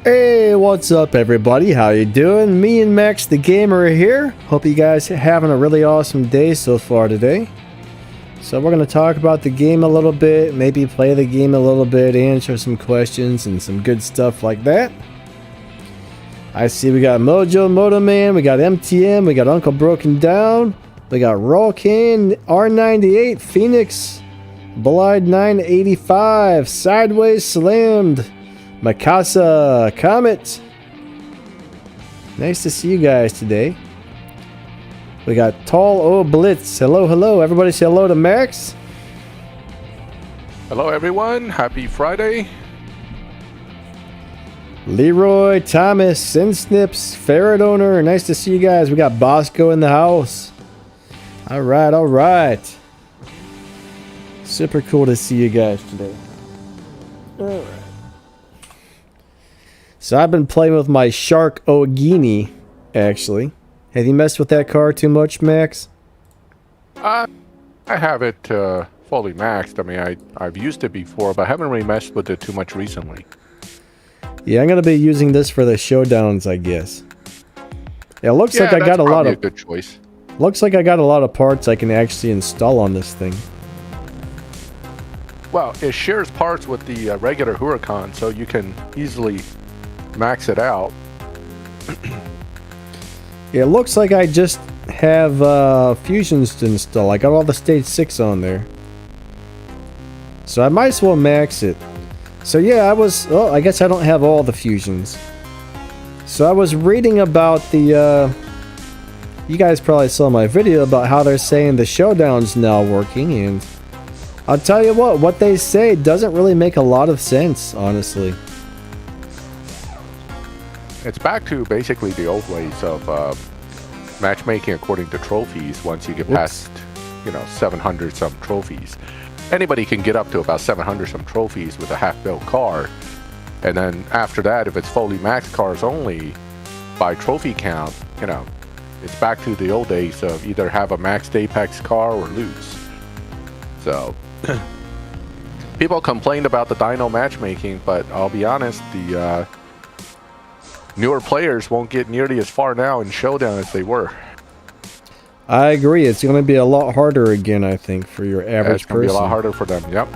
Hey, what's up everybody? How you doing? Me and MaxTheGamer are here. Hope you guys are having a really awesome day so far today. So we're going to talk about the game a little bit, maybe play the game a little bit, answer some questions and some good stuff like that. I see we got Mojo Motoman, we got MTM, we got Uncle Broken Down, we got Rollcan, R98, Phoenix, Blide 985, Sideways Slammed, Mikasa, Comet. Nice to see you guys today. We got Tall O Blitz. Hello, hello. Everybody say hello to Max. Hello, everyone. Happy Friday. Leroy, Thomas, Sinsnips, Ferret Owner. Nice to see you guys. We got Bosco in the house. All right, all right. Super cool to see you guys today. All right. So I've been playing with my Shark Ogini, actually. Have you messed with that car too much, Max? I have it fully maxed. I mean, I've used it before, but I haven't really messed with it too much recently. Yeah, I'm gonna be using this for the showdowns, I guess. It looks like I got a lot of. A good choice. Looks like I got a lot of parts I can actually install on this thing. Well, it shares parts with the regular Huracan, so you can easily max it out. Yeah, it looks like I just have fusions to install. I got all the stage 6 on there, so I might as well max it. So yeah, I guess I don't have all the fusions. So I was reading about the you guys probably saw my video about how they're saying the showdown's now working, and I'll tell you what they say doesn't really make a lot of sense, honestly. It's back to basically the old ways of matchmaking according to trophies. Once you get past, 700 some trophies, anybody can get up to about 700 some trophies with a half-built car, and then after that, if it's fully maxed cars only by trophy count, it's back to the old days of either have a maxed Apex car or lose. So people complained about the dyno matchmaking, but I'll be honest, the newer players won't get nearly as far now in Showdown as they were. I agree. It's going to be a lot harder again, I think, for your average person. It's going to be a lot harder for them, yep.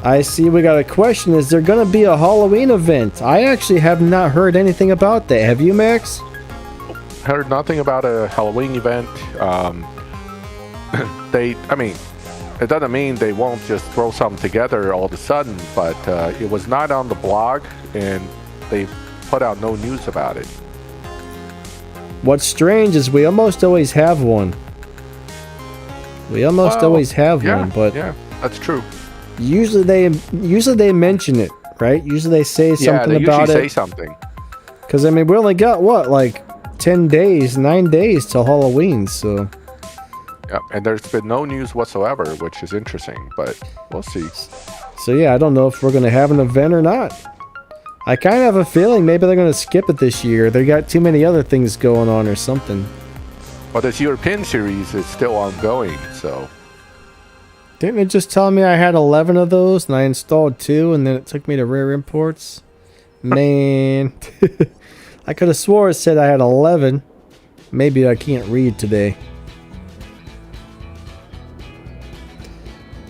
I see we got a question. Is there going to be a Halloween event? I actually have not heard anything about that. Have you, Max? Heard nothing about a Halloween event. It doesn't mean they won't just throw something together all of a sudden, but it was not on the blog, and they put out no news about it. What's strange is we almost always have one. We almost always have one, but yeah, that's true. Usually they mention it, right? Usually they say something about it. Yeah, they usually say something. Because we only got like 9 days till Halloween, so. Yep, and there's been no news whatsoever, which is interesting, but we'll see. So yeah, I don't know if we're going to have an event or not. I kind of have a feeling maybe they're going to skip it this year. They got too many other things going on or something. Well, this European series is still ongoing, so. Didn't it just tell me I had 11 of those and I installed 2 and then it took me to rare imports? Man. I could have swore it said I had 11. Maybe I can't read today.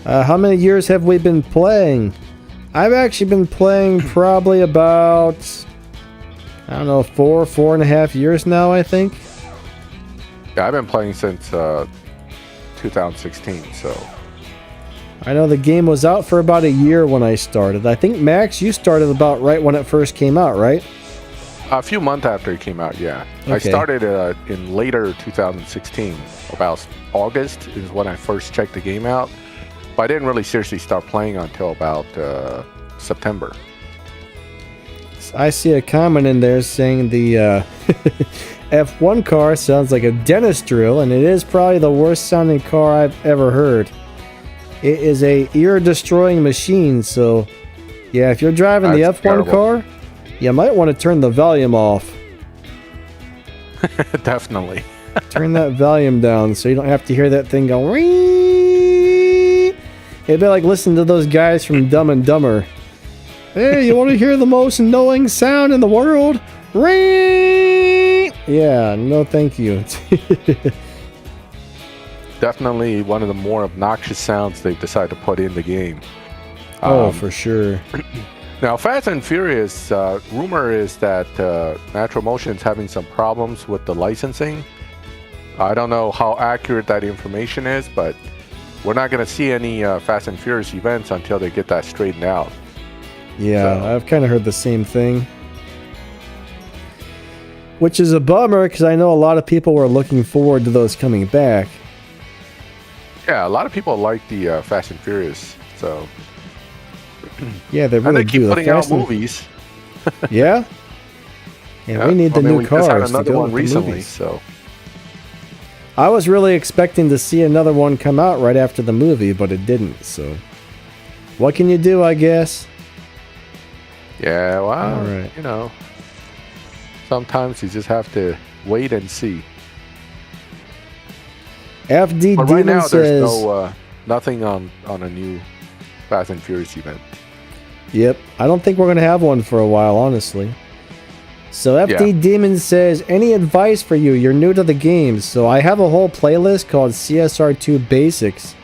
How many years have we been playing? I've actually been playing probably about, 4.5 years now, I think. Yeah, I've been playing since 2016, so. I know the game was out for about a year when I started. I think, Max, you started about right when it first came out, right? A few months after it came out, yeah. Okay. I started in later 2016. About August is when I first checked the game out. But I didn't really seriously start playing until about September. I see a comment in there saying the F1 car sounds like a dentist drill, and it is probably the worst sounding car I've ever heard. It is a ear-destroying machine, so yeah, if you're driving the F1 terrible car, you might want to turn the volume off. Definitely. Turn that volume down so you don't have to hear that thing go. It'd be like listening to those guys from Dumb and Dumber. Hey, you want to hear the most annoying sound in the world? Ring! Yeah, no thank you. Definitely one of the more obnoxious sounds they've decided to put in the game. For sure. Now, Fast and Furious, rumor is that Natural Motion is having some problems with the licensing. I don't know how accurate that information is, but we're not going to see any Fast and Furious events until they get that straightened out. Yeah, so. I've kind of heard the same thing. Which is a bummer, because I know a lot of people were looking forward to those coming back. Yeah, a lot of people like the Fast and Furious, so... Yeah, they really and they keep putting out movies. Yeah? Yeah, we need the new cars just had another to go one with recently, the movies. So... I was really expecting to see another one come out right after the movie, but it didn't, so... What can you do, I guess? Yeah, well, right. You know... Sometimes you just have to wait and see. FD but Demon right now, says... there's no, nothing on a new Fast and Furious event. Yep, I don't think we're going to have one for a while, honestly. So FD Demon says, any advice for you? You're new to the game, so I have a whole playlist called CSR2 Basics.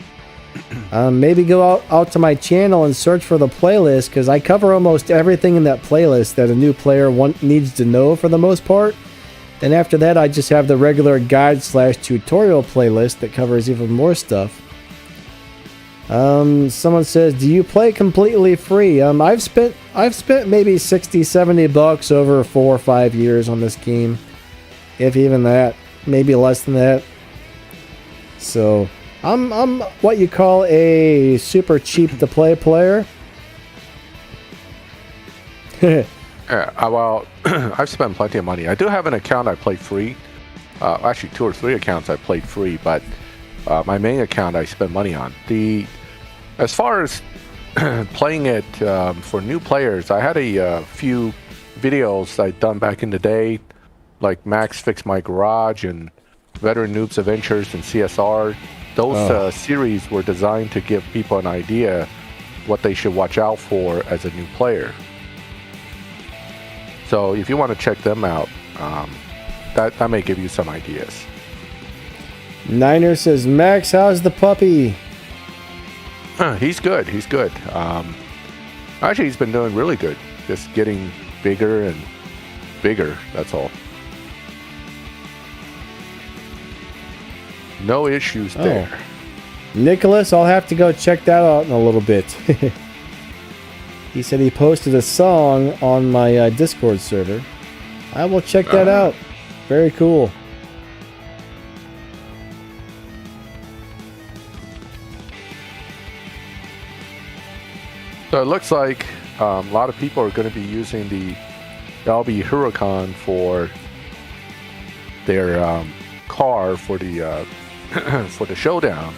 Maybe go out to my channel and search for the playlist, because I cover almost everything in that playlist that a new player needs to know for the most part. Then after that, I just have the regular guide/tutorial playlist that covers even more stuff. Someone says, do you play completely free? I've spent maybe $60-70 over 4 or 5 years on this game, if even that, maybe less than that. So I'm what you call a super cheap to play player. Yeah, well, I've spent plenty of money. I do have an account I play free. Actually, 2 or 3 accounts I played free, but my main account I spend money on. As far as playing it for new players, I had a few videos I'd done back in the day, like Max Fix My Garage and Veteran Noobs Adventures and CSR. Those series were designed to give people an idea what they should watch out for as a new player. So if you want to check them out, that may give you some ideas. Niner says, Max, how's the puppy? He's good. He's good. Actually, he's been doing really good. Just getting bigger and bigger. That's all. No issues there. Nicholas, I'll have to go check that out in a little bit. He said he posted a song on my Discord server. I will check that out. Very cool. So it looks like a lot of people are going to be using the LB Huracan for their car for the for the showdown.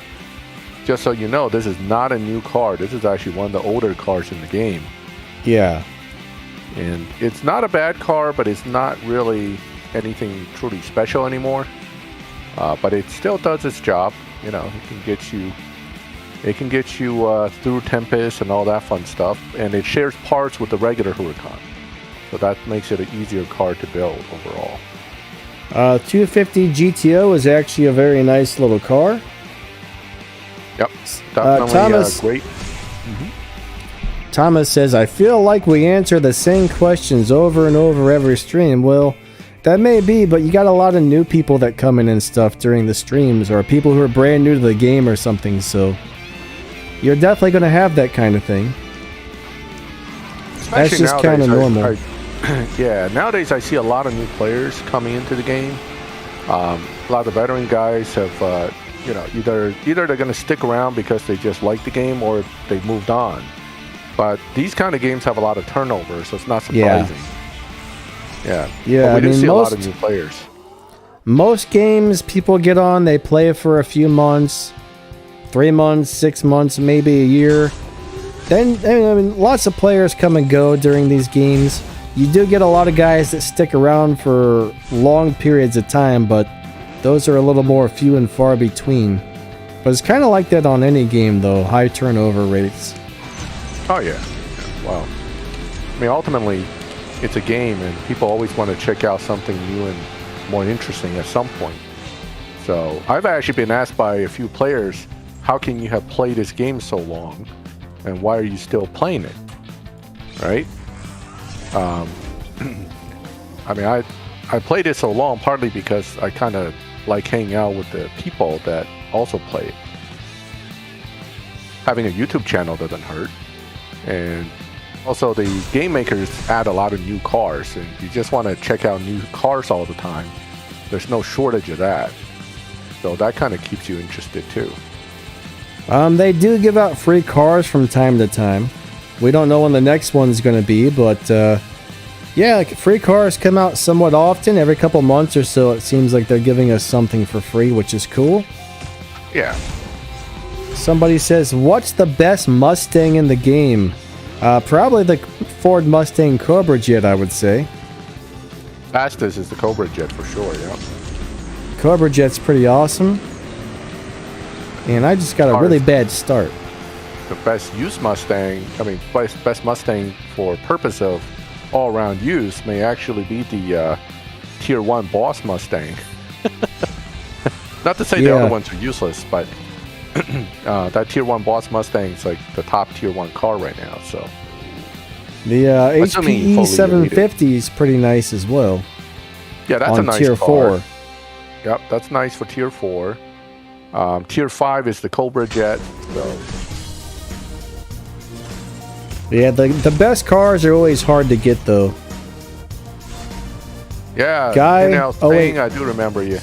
Just so you know, this is not a new car. This is actually one of the older cars in the game. Yeah. And it's not a bad car, but it's not really anything truly special anymore. But it still does its job. You know, it can get you through Tempest and all that fun stuff. And it shares parts with the regular Huracan. So that makes it an easier car to build overall. 250 GTO is actually a very nice little car. Yep, definitely Thomas, great. Thomas says, I feel like we answer the same questions over and over every stream. Well, that may be, but you got a lot of new people that come in and stuff during the streams, or people who are brand new to the game or something, so you're definitely going to have that kind of thing. Especially that's just kind of normal. Yeah, nowadays I see a lot of new players coming into the game. A lot of the veteran guys have, you know, either they're going to stick around because they just like the game, or they've moved on. But these kind of games have a lot of turnover, so it's not surprising. Yeah. Yeah. But we do see a lot of new players. Most games, people get on, they play for a few months, 3 months, 6 months, maybe a year. Then, I mean, lots of players come and go during these games. You do get a lot of guys that stick around for long periods of time, but those are a little more few and far between. But it's kind of like that on any game, though. High turnover rates. Oh, yeah. Wow. I mean, ultimately, it's a game, and people always want to check out something new and more interesting at some point. So I've actually been asked by a few players, how can you have played this game so long, and why are you still playing it? Right? I mean, I played it so long partly because I kind of like hanging out with the people that also play it. Having a YouTube channel doesn't hurt. And also the game makers add a lot of new cars, and you just want to check out new cars all the time. There's no shortage of that. So that kind of keeps you interested too. They do give out free cars from time to time. We don't know when the next one's going to be, but yeah, like free cars come out somewhat often. Every couple months or so, it seems like they're giving us something for free, which is cool. Yeah. Somebody says, what's the best Mustang in the game? Probably the Ford Mustang Cobra Jet, I would say. Fastest is the Cobra Jet for sure, yeah. Cobra Jet's pretty awesome. And I just got a really bad start. The best used Mustang, I mean, best Mustang for purpose of all-around use may actually be the Tier 1 Boss Mustang. Not to say the other ones are useless, but that Tier 1 Boss Mustang is like the top Tier 1 car right now, so. The HPE 750 is pretty nice as well. Yeah, that's a nice Tier car. 4. Yep, that's nice for Tier 4. Tier 5 is the Cobra Jet, so. Yeah, the best cars are always hard to get, though. Yeah, I do remember you.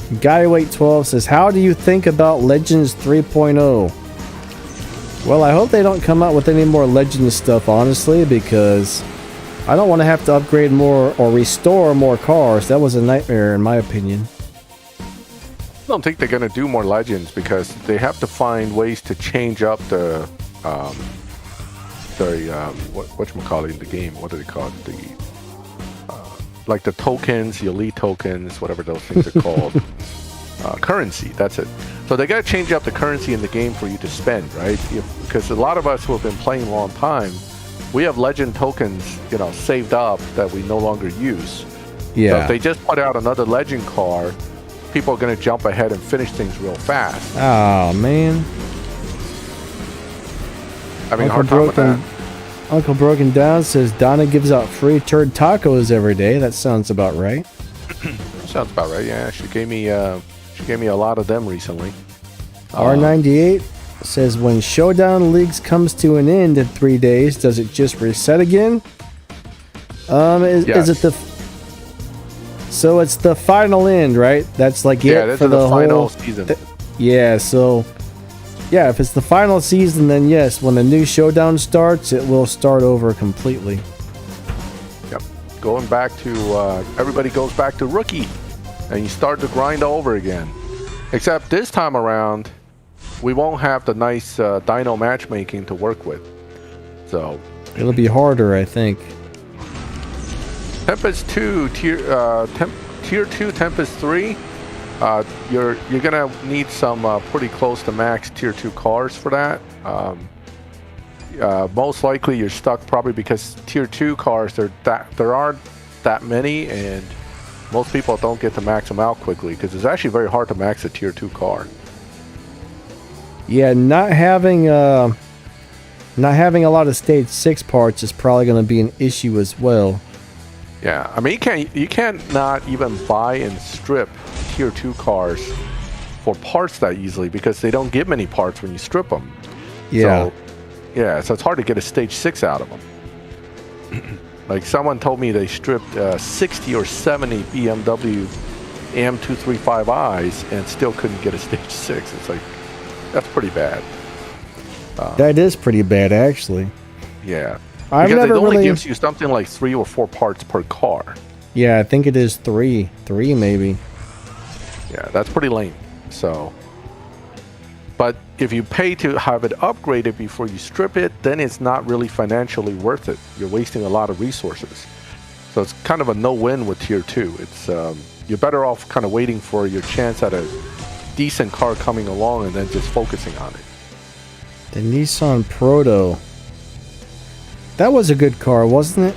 Guy812 says, how do you think about Legends 3.0? Well, I hope they don't come out with any more Legends stuff, honestly, because I don't want to have to upgrade more or restore more cars. That was a nightmare, in my opinion. I don't think they're going to do more Legends because they have to find ways to change up the whatchamacallit in the game. What do they call it? Like the tokens, the elite tokens, whatever those things are called. Currency, that's it. So they got to change up the currency in the game for you to spend, right? Because a lot of us who have been playing a long time, we have legend tokens, saved up that we no longer use. Yeah. So if they just put out another legend car, people are going to jump ahead and finish things real fast. Oh, man. I mean, hard time with that. Uncle Broken Down says Donna gives out free turd tacos every day. That sounds about right. Sounds about right. Yeah, she gave me a lot of them recently. R98 says when Showdown Leagues comes to an end in 3 days, does it just reset again? Yes. Is it the? So it's the final end, right? That's like it for the final whole season. Yeah. So. Yeah, if it's the final season, then yes, when the new showdown starts, it will start over completely. Yep. Going back to, everybody goes back to rookie, and you start to grind over again. Except this time around, we won't have the nice dyno matchmaking to work with. So. It'll be harder, I think. Tempest 2, Tier 2, Tempest 3. You're gonna need some pretty close to max Tier 2 cars for that. Most likely you're stuck probably because Tier 2 cars there aren't that many, and most people don't get to max them out quickly because it's actually very hard to max a Tier 2 car. Yeah, not having a lot of Stage 6 parts is probably going to be an issue as well. Yeah, I mean you can't not even buy and strip Tier 2 cars for parts that easily because they don't give many parts when you strip them. Yeah. So it's hard to get a Stage 6 out of them. Like someone told me they stripped 60 or 70 BMW M235i's and still couldn't get a Stage 6. It's like, that's pretty bad. That is pretty bad, actually. Yeah. Because it only gives you something like 3 or 4 parts per car. Yeah, I think it is 3. 3 maybe. Yeah, that's pretty lame. So, but if you pay to have it upgraded before you strip it, then it's not really financially worth it. You're wasting a lot of resources. So it's kind of a no-win with Tier 2. It's you're better off kind of waiting for your chance at a decent car coming along and then just focusing on it. The Nissan Proto. That was a good car, wasn't it?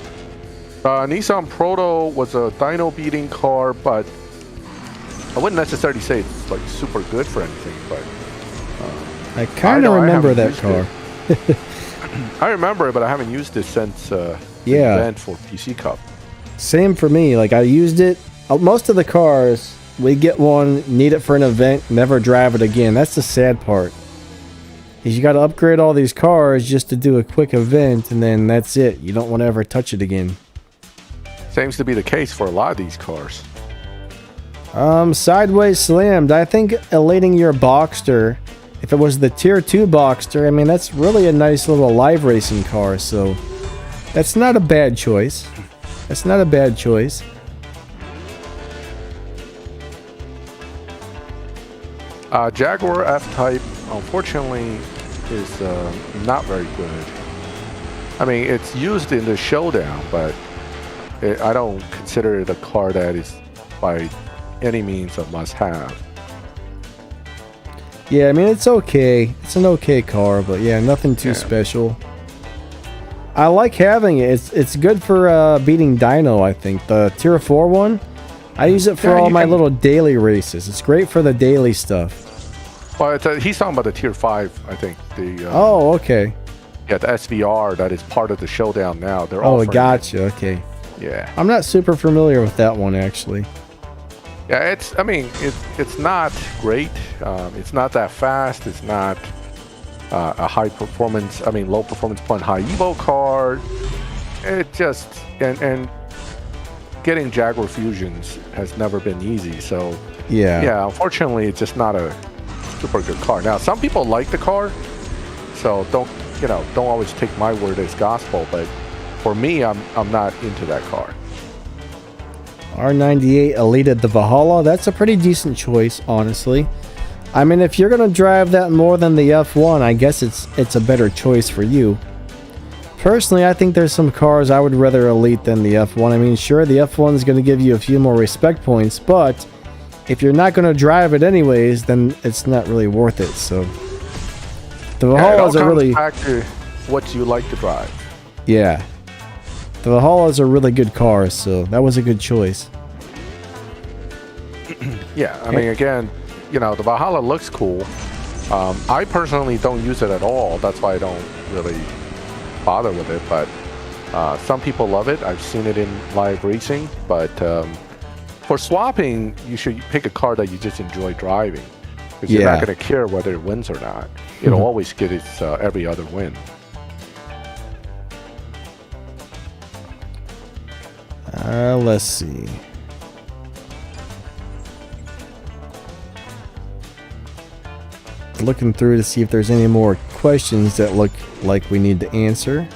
Nissan Proto was a dyno beating car, but I wouldn't necessarily say it's like super good for anything. But I kind of remember that car. I remember it, but I haven't used it since the event for PC Cup. Same for me. Like, I used it. Most of the cars, we get one, need it for an event, never drive it again. That's the sad part. Is you got to upgrade all these cars just to do a quick event, and then that's it. You don't want to ever touch it again. Seems to be the case for a lot of these cars. Sideways Slammed. I think elating your Boxster, if it was the Tier 2 Boxster, I mean, that's really a nice little live racing car, so that's not a bad choice. That's not a bad choice. Jaguar F-Type, unfortunately, is not very good. I mean, it's used in the showdown, but I don't consider it a car that is by any means a must-have. Yeah, I mean, it's okay. It's an okay car, but yeah, nothing too special. I like having it. It's good for beating dyno, I think. The Tier 4 one, I use it for all my little daily races. It's great for the daily stuff. Well, he's talking about the Tier 5, I think. Oh, okay. Yeah, the SVR that is part of the showdown now. They're all gotcha. Okay. Yeah. I'm not super familiar with that one, actually. Yeah, I mean, it's not great. It's not that fast. It's not a high performance, low performance point high Evo car. It just, and getting Jaguar Fusions has never been easy. So, yeah, unfortunately, it's just not a super good car. Now, some people like the car, so don't always take my word as gospel, but for me, I'm not into that car. R98 elated the Valhalla. That's a pretty decent choice, honestly. I mean, if you're gonna drive that more than the F1, I guess it's a better choice for you. Personally, I think there's some cars I would rather elite than the F1. I mean, sure, the F1 is gonna give you a few more respect points, but if you're not gonna drive it anyways, then it's not really worth it. So the Valhalla is a really back to what you like to drive. Yeah. The Valhalla is a really good car, so that was a good choice. Yeah, I mean, again, the Valhalla looks cool. I personally don't use it at all. That's why I don't really bother with it. But some people love it. I've seen it in live racing. But for swapping, you should pick a car that you just enjoy driving. Because you're not going to care whether it wins or not. It'll always get its every other win. Let's see. Looking through to see if there's any more questions that look like we need to answer.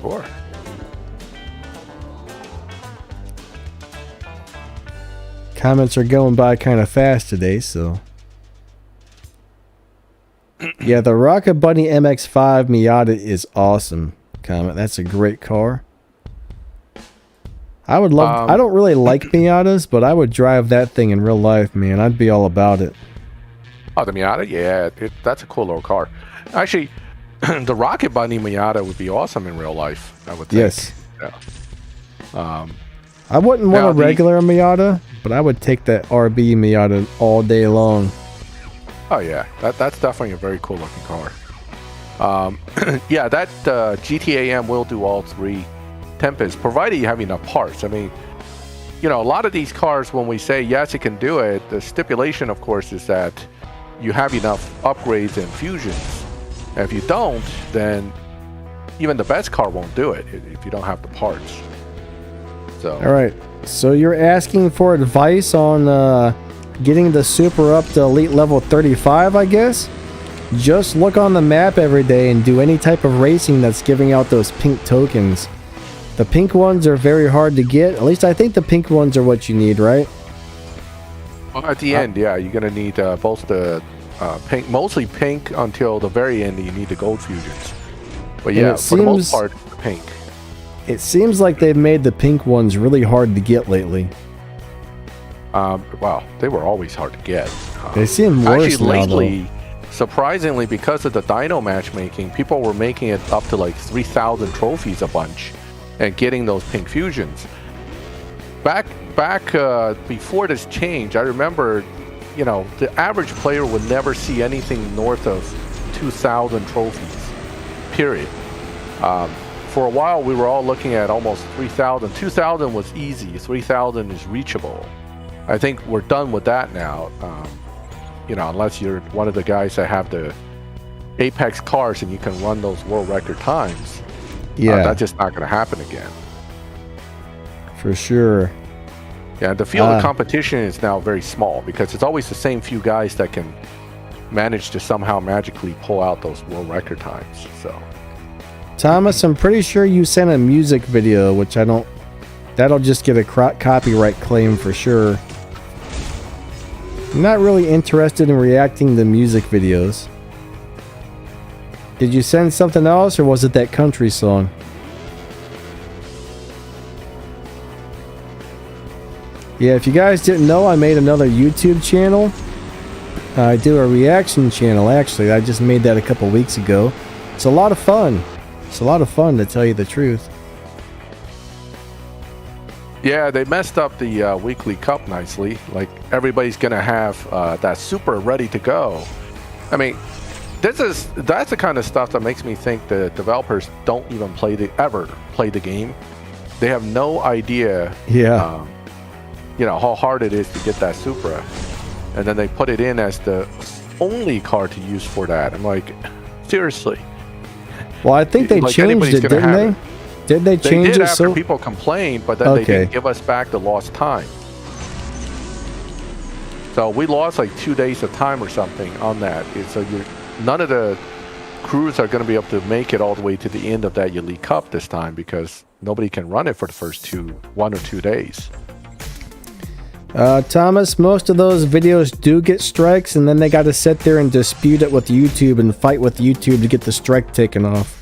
Sure. Comments are going by kind of fast today, so. Yeah, the Rocket Bunny MX-5 Miata is awesome. Comment. That's a great car. I would love. I don't really like Miatas, but I would drive that thing in real life, man. I'd be all about it. Oh, the Miata? Yeah, that's a cool little car. Actually, the Rocket Bunny Miata would be awesome in real life, I would think. Yes. Yeah. I wouldn't want a regular Miata, but I would take that RB Miata all day long. Oh, yeah. That's definitely a very cool looking car. Yeah, that GTAM will do all three Tempest, provided you have enough parts. I mean, a lot of these cars, when we say yes, it can do it, the stipulation, of course, is that you have enough upgrades and fusions. And if you don't, then even the best car won't do it if you don't have the parts. So. All right. So you're asking for advice on getting the Super up to Elite level 35, I guess? Just look on the map every day and do any type of racing that's giving out those pink tokens. The pink ones are very hard to get. At least I think the pink ones are what you need, right? Well, at the end, yeah, you're going to need both the pink, mostly pink until the very end, you need the gold fusions. But yeah, for the most part, pink. It seems like they've made the pink ones really hard to get lately. Well, they were always hard to get. They seem worse actually, now, lately, though. surprisingly, because of the dyno matchmaking, people were making it up to like 3,000 trophies a bunch and getting those pink fusions. Back before this change, I remember, you know, the average player would never see anything north of 2,000 trophies, period. For a while, we were all looking at almost 3,000. 2,000 was easy. 3,000 is reachable. I think we're done with that now. You know, unless you're one of the guys that have the Apex cars and you can run those world record times. Yeah, that's just not going to happen again. For sure. Yeah, the field of competition is now very small because it's always the same few guys that can manage to somehow magically pull out those world record times. So, Thomas, I'm pretty sure you sent a music video, which I don't. That'll just get a copyright claim for sure. I'm not really interested in reacting to music videos. Did you send something else, or was it that country song? Yeah, if you guys didn't know, I made another YouTube channel. I do a reaction channel, actually. I just made that a couple weeks ago. It's a lot of fun. It's a lot of fun, to tell you the truth. yeah, they messed up the weekly cup nicely. Like, everybody's going to have that super ready to go. I mean, that's the kind of stuff that makes me think the developers don't even ever play the game. They have no idea, Yeah. you know, how hard it is to get that Supra, and then they put it in as the only car to use for that. I'm like, seriously? Well, I think they Like, changed anybody's it, gonna didn't have they? it. Did they They change did it after so? people complained, but then they Okay. didn't give us back the lost time. So we lost like 2 days of time or something on that. So none of the crews are going to be able to make it all the way to the end of that Elite Cup this time because nobody can run it for the first 1 or 2 days. Thomas, most of those videos do get strikes, and then they got to sit there and dispute it with YouTube and fight with YouTube to get the strike taken off.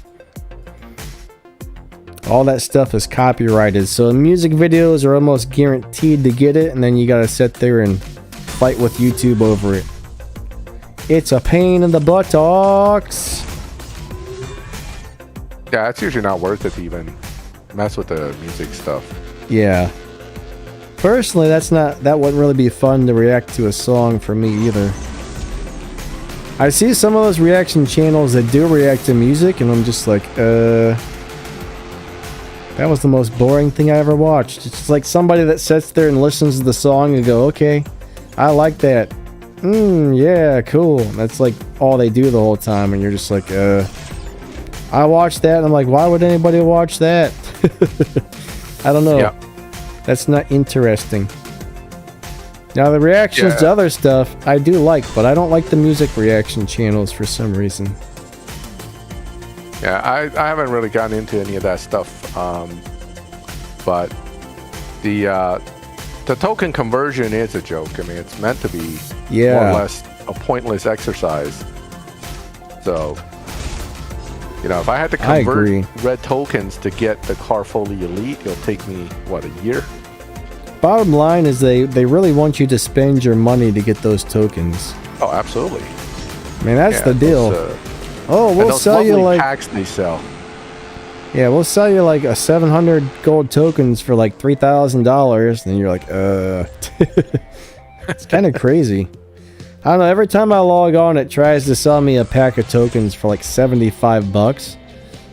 All that stuff is copyrighted, so music videos are almost guaranteed to get it, and then you got to sit there and fight with YouTube over it. It's a pain in the buttocks. Yeah, it's usually not worth it to even mess with the music stuff. Yeah. Personally, that wouldn't really be fun to react to a song for me either. I see some of those reaction channels that do react to music, and I'm just like, that was the most boring thing I ever watched. It's like somebody that sits there and listens to the song and go, okay, I like that. Yeah, cool. That's like all they do the whole time, and you're just like, I watched that, and I'm like, why would anybody watch that? I don't know. Yeah. That's not interesting. Now, the reactions to other stuff, I do like, but I don't like the music reaction channels for some reason. Yeah, I haven't really gotten into any of that stuff, but the token conversion is a joke. I mean, it's meant to be more or less a pointless exercise. So, you know, if I had to convert red tokens to get the car fully elite, it'll take me, what, a year? Bottom line is they really want you to spend your money to get those tokens. Oh, absolutely. I mean, that's the deal. We'll sell you like packs they sell. Yeah, we'll sell you like a 700 gold tokens for like $3,000, and you're like, It's kind of crazy. I don't know, every time I log on, it tries to sell me a pack of tokens for like $75.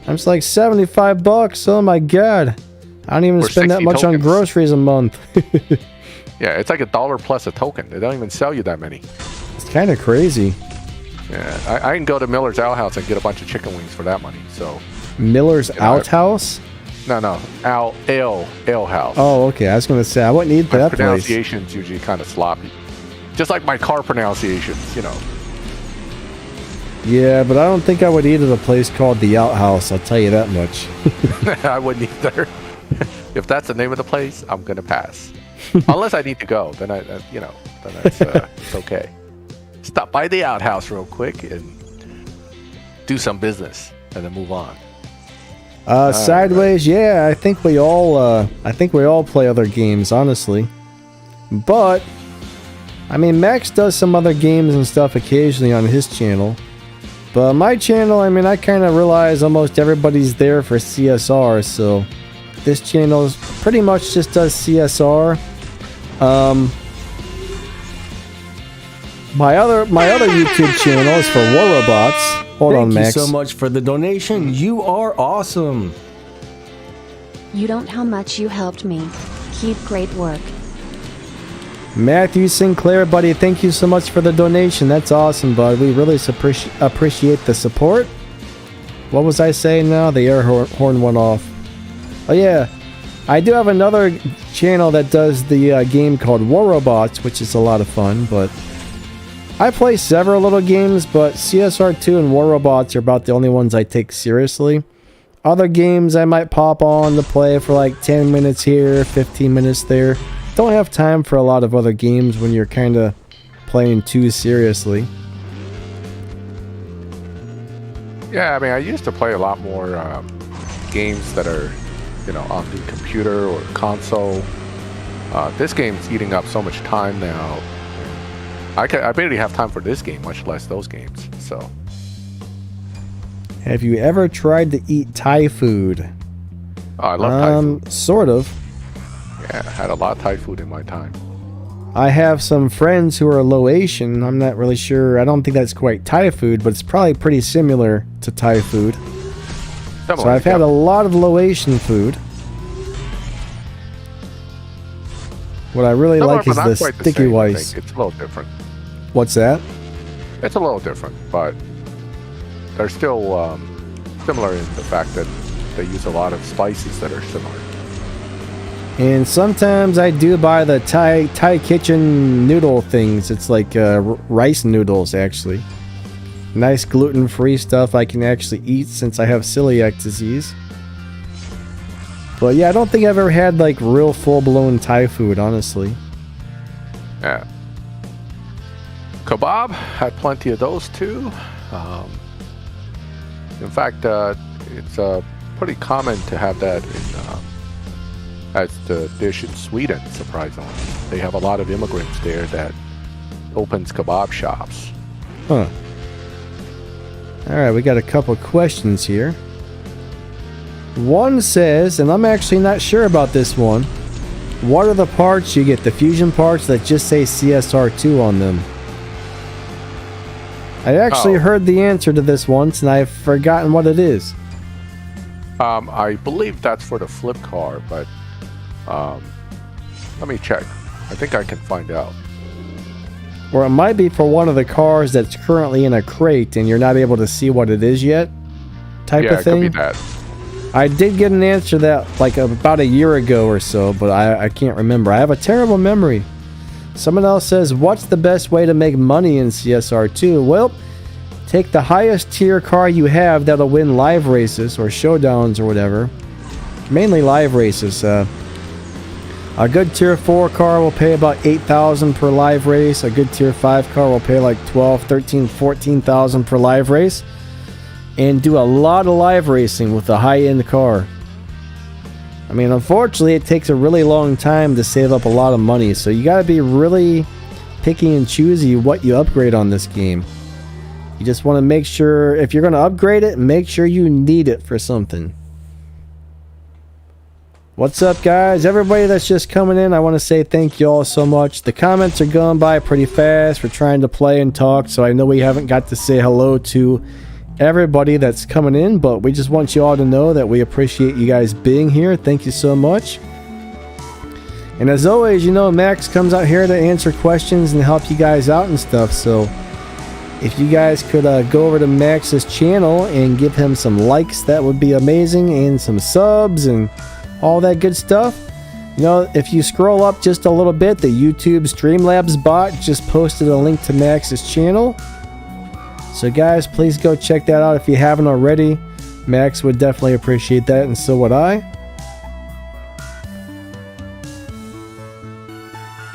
I'm just like, $75? Oh my god. I don't even spend that much on groceries a month. Yeah, it's like $1 plus a token. They don't even sell you that many. It's kind of crazy. Yeah, I can go to Miller's Outhouse and get a bunch of chicken wings for that money. So Miller's Outhouse? No, Ale House. Oh, okay. I was going to say, I wouldn't eat that place. Pronunciation's usually kind of sloppy. Just like my car pronunciations, you know. Yeah, but I don't think I would eat at a place called the Outhouse, I'll tell you that much. I wouldn't either. If that's the name of the place, I'm going to pass. Unless I need to go, then then that's it's okay. Stop by the Outhouse real quick and do some business, and then move on. Sideways, yeah, I think we all play other games, honestly. But I mean, Max does some other games and stuff occasionally on his channel. But my channel, I mean, I kind of realize almost everybody's there for CSR, so this channel pretty much just does CSR. My other YouTube channel is for War Robots. Hold on, Max. Thank you so much for the donation. You are awesome. You don't know how much you helped me. Keep great work. Matthew Sinclair, buddy, thank you so much for the donation. That's awesome, bud. We really appreciate the support. What was I saying now? The air horn went off. Oh, yeah. I do have another channel that does the game called War Robots, which is a lot of fun, but I play several little games, but CSR2 and War Robots are about the only ones I take seriously. Other games I might pop on to play for like 10 minutes here, 15 minutes there. Don't have time for a lot of other games when you're kind of playing too seriously. Yeah, I mean, I used to play a lot more games that are, you know, on the computer or console. This game's eating up so much time now. I barely have time for this game, much less those games. So, have you ever tried to eat Thai food? Oh, I love Thai food. Sort of. Yeah, I had a lot of Thai food in my time. I have some friends who are Laotian. I'm not really sure. I don't think that's quite Thai food, but it's probably pretty similar to Thai food. So I've had a lot of Laotian food. What I really like is the sticky rice. It's a little different. What's that? It's a little different, but they're still similar in the fact that they use a lot of spices that are similar. And sometimes I do buy the Thai kitchen noodle things. It's like rice noodles, actually. Nice gluten-free stuff I can actually eat since I have celiac disease. But yeah, I don't think I've ever had like real full-blown Thai food, honestly. Yeah. Kebab, had plenty of those too. In fact, it's pretty common to have that as the dish in Sweden, surprisingly. They have a lot of immigrants there that opens kebab shops. Huh. Alright, we got a couple questions here. One says, and I'm actually not sure about this one, what are the parts you get, the fusion parts that just say CSR2 on them? I actually heard the answer to this once, and I've forgotten what it is. I believe that's for the flip car, but let me check. I think I can find out. Or it might be for one of the cars that's currently in a crate and you're not able to see what it is yet, type of thing. Yeah, it could be that. I did get an answer to that like about a year ago or so, but I can't remember. I have a terrible memory. Someone else says, what's the best way to make money in CSR2? Well, take the highest tier car you have that'll win live races or showdowns or whatever. Mainly live races. A good tier 4 car will pay about $8,000 per live race. A good tier 5 car will pay like $12,000, $13,000, $14,000 per live race. And do a lot of live racing with a high-end car. I mean, unfortunately, it takes a really long time to save up a lot of money. So you gotta be really picky and choosy what you upgrade on this game. You just want to make sure, if you're going to upgrade it, make sure you need it for something. What's up, guys? Everybody that's just coming in, I want to say thank you all so much. The comments are going by pretty fast. We're trying to play and talk, so I know we haven't got to say hello to everybody that's coming in, but we just want you all to know that we appreciate you guys being here. Thank you so much. And as always, you know, Max comes out here to answer questions and help you guys out and stuff, so if you guys could go over to Max's channel and give him some likes, that would be amazing, and some subs and all that good stuff. You know, if you scroll up just a little bit, the YouTube Streamlabs bot just posted a link to Max's channel. So guys, please go check that out if you haven't already. Max would definitely appreciate that, and so would I.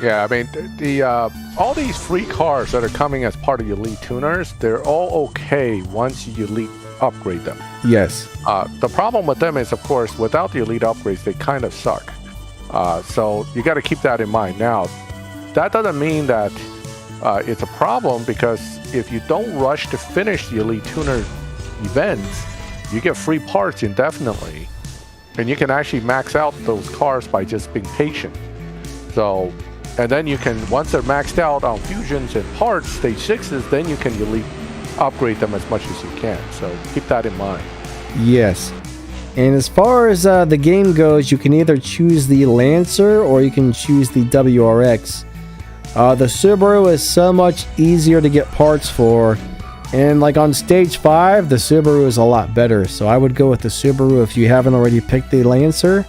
Yeah, I mean, all these free cars that are coming as part of Elite Tuners, they're all okay once you Elite upgrade them. Yes. The problem with them is, of course, without the Elite upgrades, they kind of suck. So you got to keep that in mind. Now, that doesn't mean that it's a problem because if you don't rush to finish the Elite Tuner events, you get free parts indefinitely. And you can actually max out those cars by just being patient. So, and then you can, once they're maxed out on fusions and parts, stage 6s, then you can elite upgrade them as much as you can. So keep that in mind. Yes. And as far as the game goes, you can either choose the Lancer or you can choose the WRX. The Subaru is so much easier to get parts for. And like on stage 5, the Subaru is a lot better. So I would go with the Subaru if you haven't already picked the Lancer.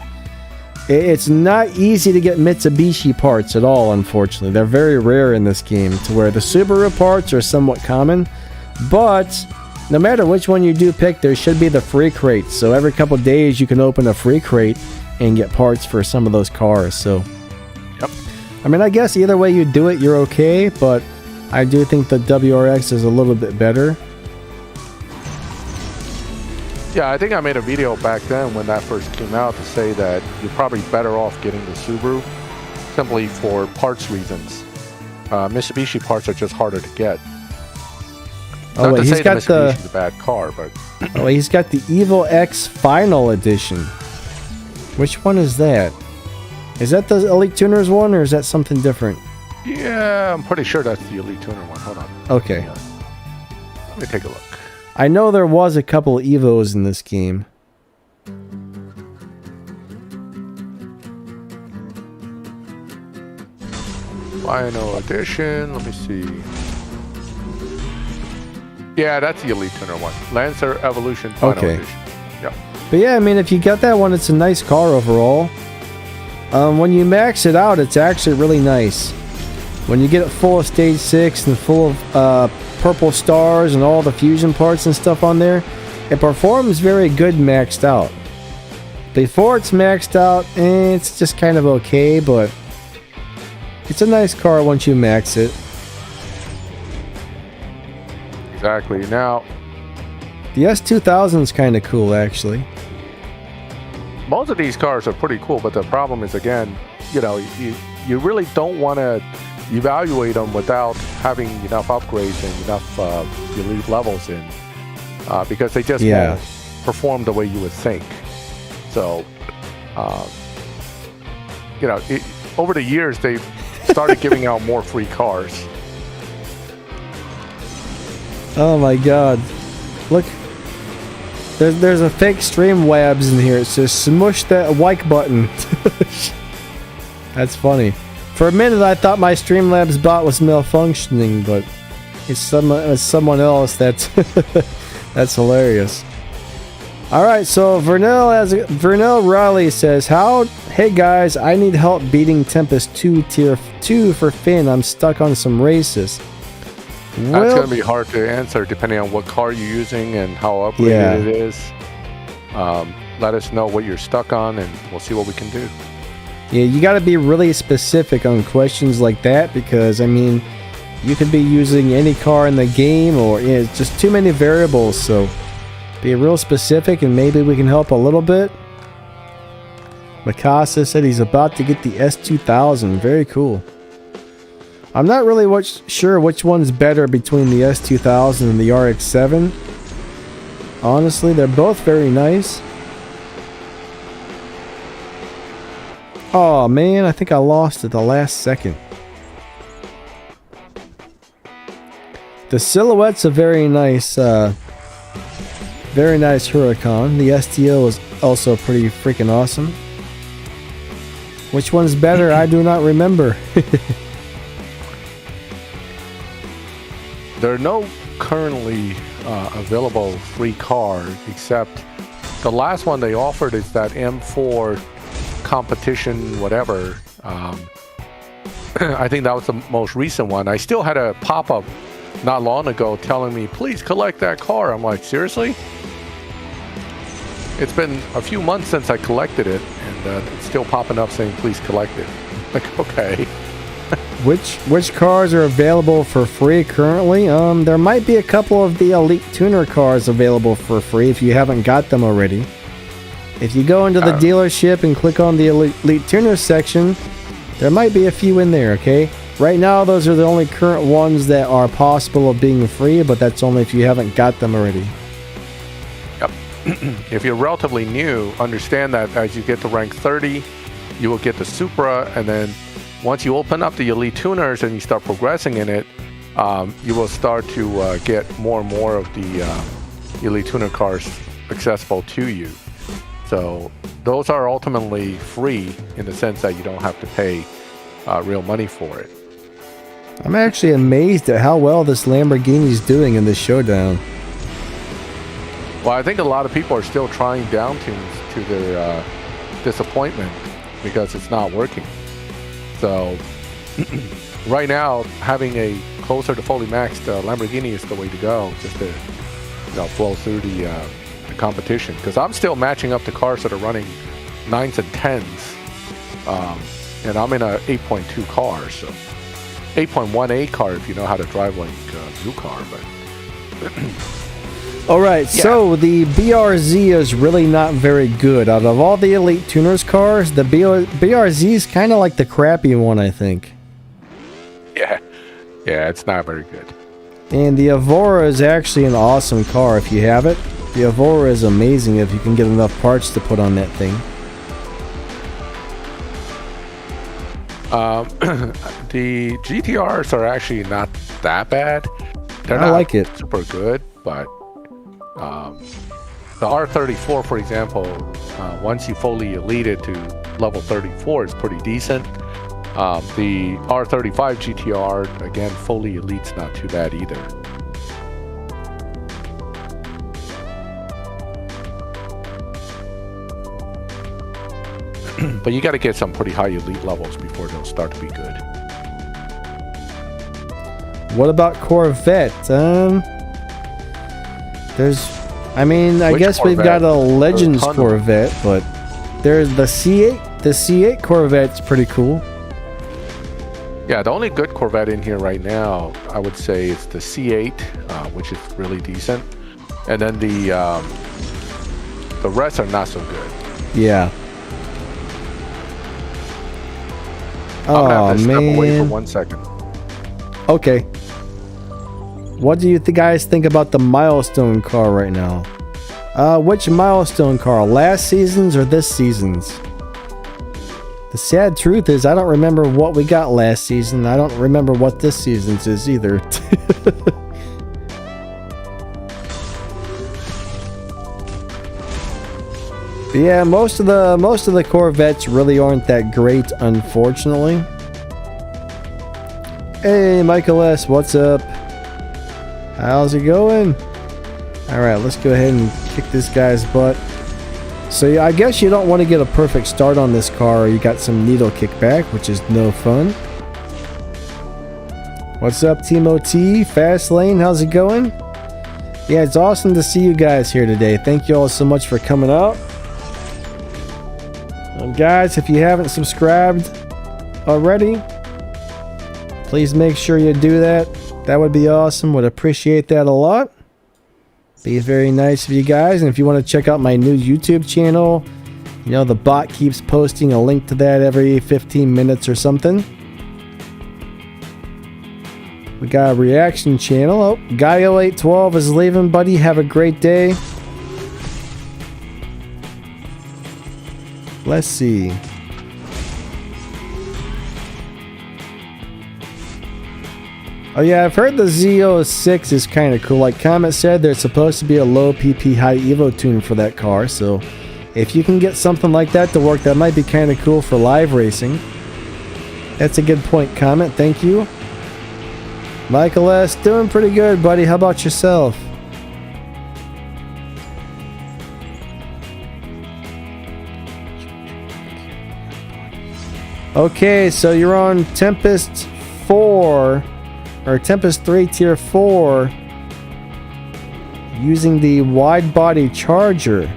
It's not easy to get Mitsubishi parts at all, unfortunately. They're very rare in this game, to where the Subaru parts are somewhat common. But no matter which one you do pick, there should be the free crate. So every couple days you can open a free crate and get parts for some of those cars. So, yep. I mean, I guess either way you do it, you're okay. But I do think the WRX is a little bit better. Yeah, I think I made a video back then when that first came out to say that you're probably better off getting the Subaru simply for parts reasons. Mitsubishi parts are just harder to get. Oh, wait, he's got the Mitsubishi's a bad car, but oh, he's got the Evo X Final Edition. Which one is that? Is that the Elite Tuners one, or is that something different? yeah, I'm pretty sure that's the Elite Tuner one. Hold on. Okay. Let me take a look. I know there was a couple of Evos in this game. Final edition. Let me see. Yeah, that's the Elite Tuner one. Lancer Evolution Final Okay. Edition. Yep. But yeah, I mean, if you get that one, it's a nice car overall. When you max it out, it's actually really nice. When you get it full of stage 6 and full of purple stars and all the fusion parts and stuff on there, it performs very good maxed out. Before it's maxed out, it's just kind of okay, but it's a nice car once you max it. Exactly. Now, The S2000 is kind of cool, actually. most of these cars are pretty cool, but the problem is, again, you know, you really don't want to evaluate them without having enough upgrades and enough elite levels in, because they just won't perform the way you would think. So, you know, over the years, they've started giving out more free cars. Oh my god. Look. There's a fake Streamlabs in here. It says smush that like button. That's funny. For a minute I thought my Streamlabs bot was malfunctioning, but it's someone else. That's that's hilarious. Alright, so Vernell Riley says, hey guys, I need help beating Tempest 2 Tier 2 for Finn. I'm stuck on some races. That's going to be hard to answer depending on what car you're using and how upgraded it is. Let us know what you're stuck on and we'll see what we can do. Yeah, you got to be really specific on questions like that, because, I mean, you could be using any car in the game, or it's just too many variables, so be real specific and maybe we can help a little bit. Mikasa said he's about to get the S2000. Very cool. I'm not really sure which one's better between the S2000 and the RX-7. Honestly, they're both very nice. Oh man, I think I lost at the last second. The silhouette's a very nice Huracan. The STO is also pretty freaking awesome. Which one's better? I do not remember. There are no currently available free car, except the last one they offered is that M4 competition whatever. I think that was the most recent one. I still had a pop-up not long ago telling me, please collect that car. I'm like, seriously? It's been a few months since I collected it, and it's still popping up saying, please collect it. Like, okay. Which cars are available for free currently? There might be a couple of the Elite Tuner cars available for free if you haven't got them already. If you go into the dealership and click on the Elite Tuner section, there might be a few in there, okay? Right now, those are the only current ones that are possible of being free, but that's only if you haven't got them already. Yep. If you're relatively new, understand that as you get to rank 30, you will get the Supra, and then once you open up the Elite Tuners and you start progressing in it, you will start to get more and more of the Elite Tuner cars accessible to you. So those are ultimately free in the sense that you don't have to pay real money for it. I'm actually amazed at how well this Lamborghini's doing in this showdown. Well, I think a lot of people are still trying down tunes to their disappointment because it's not working. So right now, having a closer to fully maxed Lamborghini is the way to go, just to flow through the competition. Because I'm still matching up to cars that are running 9s and 10s, and I'm in a 8.2 car, so 8.18 car if you know how to drive like a new car. But all right, yeah. So the BRZ is really not very good. Out of all the Elite Tuners cars, the BRZ is kind of like the crappy one, I think. Yeah, it's not very good. And the Evora is actually an awesome car if you have it. The Evora is amazing if you can get enough parts to put on that thing. The GTRs are actually not that bad. They're not like it. Super good, but the R34, for example, once you fully elite it to level 34, is pretty decent. The R35 GTR, again, fully elite's not too bad either. But you got to get some pretty high elite levels before they'll start to be good. What about Corvette? I guess we've got a Legends Corvette, but there's the C8. The C8 Corvette's pretty cool. Yeah, the only good Corvette in here right now, I would say, is the C8, which is really decent, and then the rest are not so good. Yeah. I'm gonna have to step away for 1 second. Okay. What do you guys think about the Milestone car right now? Which Milestone car? Last season's or this season's? The sad truth is I don't remember what we got last season. I don't remember what this season's is either. But yeah, most of the Corvettes really aren't that great, unfortunately. Hey, Michael S., what's up? How's it going? Alright, let's go ahead and kick this guy's butt. So yeah, I guess you don't want to get a perfect start on this car, or you got some needle kickback, which is no fun. What's up, Timo T? Fast Lane, how's it going? Yeah, it's awesome to see you guys here today. Thank you all so much for coming out. Guys, if you haven't subscribed already, please make sure you do that. That would be awesome. Would appreciate that a lot. Be very nice of you guys. And if you want to check out my new YouTube channel, the bot keeps posting a link to that every 15 minutes or something. We got a reaction channel. Oh, Gaio812 is leaving, buddy. Have a great day. Let's see. Oh yeah, I've heard the Z06 is kind of cool. Like Comet said, there's supposed to be a low PP high Evo tune for that car. So if you can get something like that to work, that might be kind of cool for live racing. That's a good point, Comet. Thank you. Michael S., doing pretty good, buddy. How about yourself? Okay, so you're on Tempest 4, or Tempest 3 Tier 4, using the wide body Charger.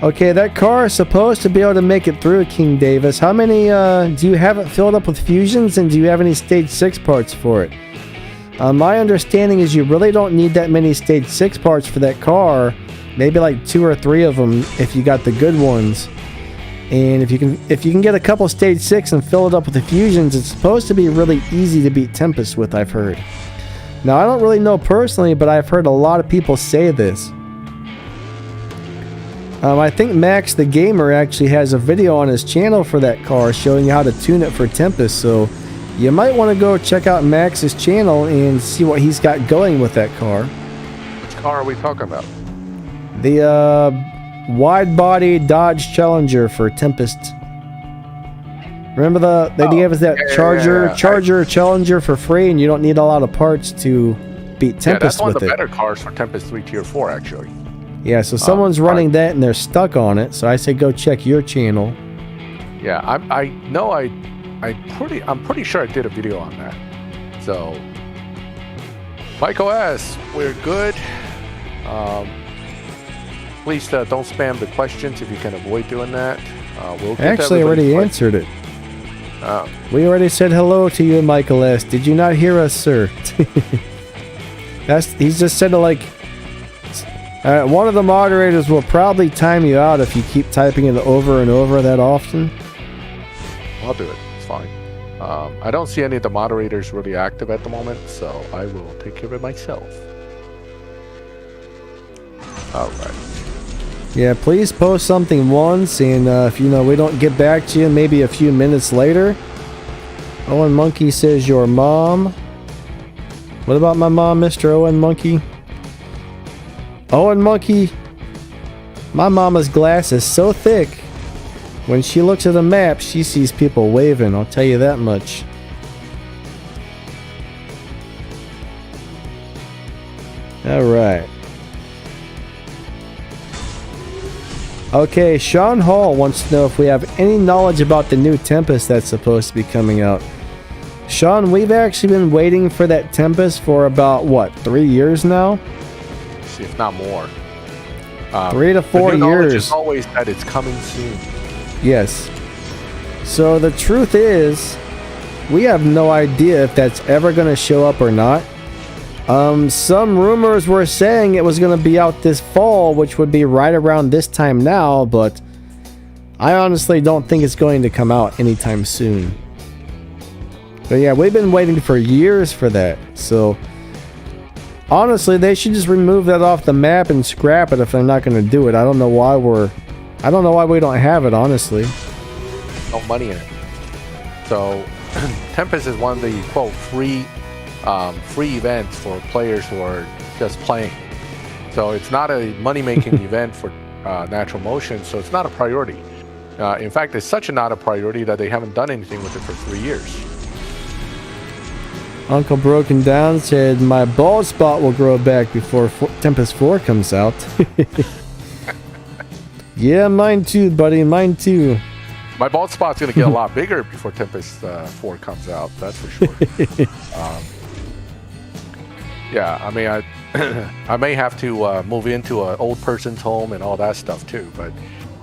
Okay, that car is supposed to be able to make it through, King Davis. How many, do you have it filled up with fusions, and do you have any Stage 6 parts for it? My understanding is you really don't need that many Stage 6 parts for that car. Maybe like 2 or 3 of them if you got the good ones. And if you can get a couple stage 6 and fill it up with the fusions, it's supposed to be really easy to beat Tempest with, I've heard. Now, I don't really know personally, but I've heard a lot of people say this. I think MaxTheGamer actually has a video on his channel for that car showing you how to tune it for Tempest, so you might want to go check out Max's channel and see what he's got going with that car. Which car are we talking about? The wide-body Dodge Challenger for Tempest. Remember they gave us that Charger Challenger for free, and you don't need a lot of parts to beat Tempest with it. That's one of the better cars for Tempest 3 Tier 4, actually. Yeah, so someone's running that and they're stuck on it, so I say go check your channel. Yeah, I'm pretty sure I did a video on that. So, Michael S., we're good. Please don't spam the questions if you can avoid doing that. We'll get Actually, I already answered it. We already said hello to you, Michael S. Did you not hear us, sir? He's just said it like... one of the moderators will probably time you out if you keep typing it over and over that often. I'll do it. It's fine. I don't see any of the moderators really active at the moment, so I will take care of it myself. All right. Yeah, please post something once, and if we don't get back to you maybe a few minutes later. Owen Monkey says your mom. What about my mom, Mr. Owen Monkey? Owen Monkey, my mama's glass is so thick, when she looks at a map, she sees people waving, I'll tell you that much. Alright. Okay, Sean Hall wants to know if we have any knowledge about the new Tempest that's supposed to be coming out. Sean, we've actually been waiting for that Tempest for about, what, 3 years now? If not more. 3 to 4 the new years. Is always that it's coming soon. Yes. So the truth is, we have no idea if that's ever going to show up or not. Some rumors were saying it was going to be out this fall, which would be right around this time now, but I honestly don't think it's going to come out anytime soon. But yeah, we've been waiting for years for that, so... Honestly, they should just remove that off the map and scrap it if they're not going to do it. I don't know why we don't have it, honestly. No money in it. So, Tempest is one of the, quote, free events for players who are just playing. So it's not a money-making event for Natural Motion, so it's not a priority. In fact, it's such not a priority that they haven't done anything with it for 3 years. Uncle Broken Down said, my bald spot will grow back before Tempest 4 comes out. Yeah, mine too, buddy. Mine too. My bald spot's going to get a lot bigger before Tempest 4 comes out. That's for sure. Yeah, I mean, I may have to move into an old person's home and all that stuff too. But,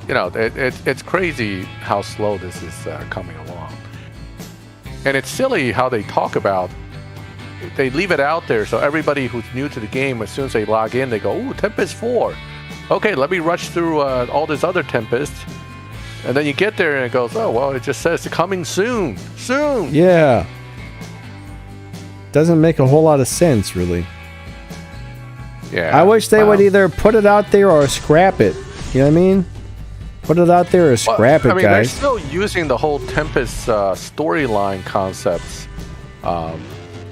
it's crazy how slow this is coming along. And it's silly how they talk about they leave it out there so everybody who's new to the game, as soon as they log in, they go, ooh, Tempest 4. Okay, let me rush through all this other Tempest. And then you get there and it goes, oh, well, it just says coming soon. Soon! Yeah. Doesn't make a whole lot of sense, really. Yeah. I wish they would either put it out there or scrap it. You know what I mean? Put it out there or scrap it, guys. They're still using the whole Tempest storyline concepts.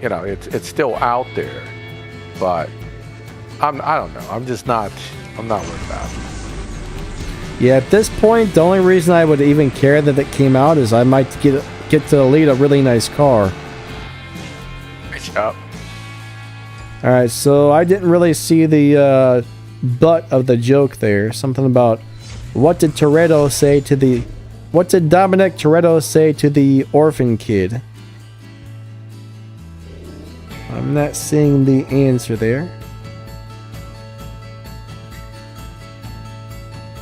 It's still out there, but I don't know. I'm not worried about it. Yeah, at this point, the only reason I would even care that it came out is I might get to lead a really nice car. Yep. All right, so I didn't really see the butt of the joke there. Something about what did Dominic Toretto say to the orphan kid? I'm not seeing the answer there.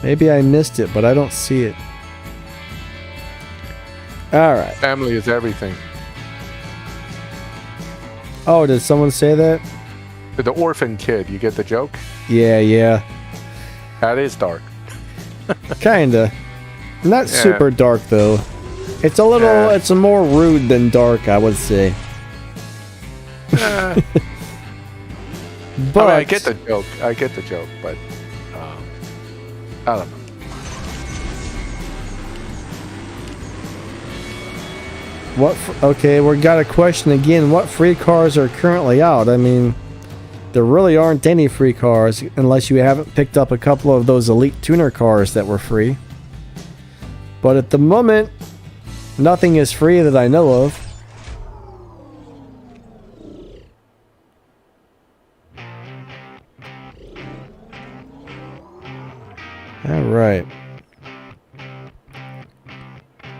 Maybe I missed it, but I don't see it. Alright. Family is everything. Oh, did someone say that? The orphan kid, you get the joke? Yeah. That is dark. Kinda. Not super dark though. It's a little. It's a more rude than dark, I would say. But I mean, I get the joke. But I don't know. Okay, we got a question again. What free cars are currently out? I mean, there really aren't any free cars unless you haven't picked up a couple of those elite tuner cars that were free. But at the moment, nothing is free that I know of. All right.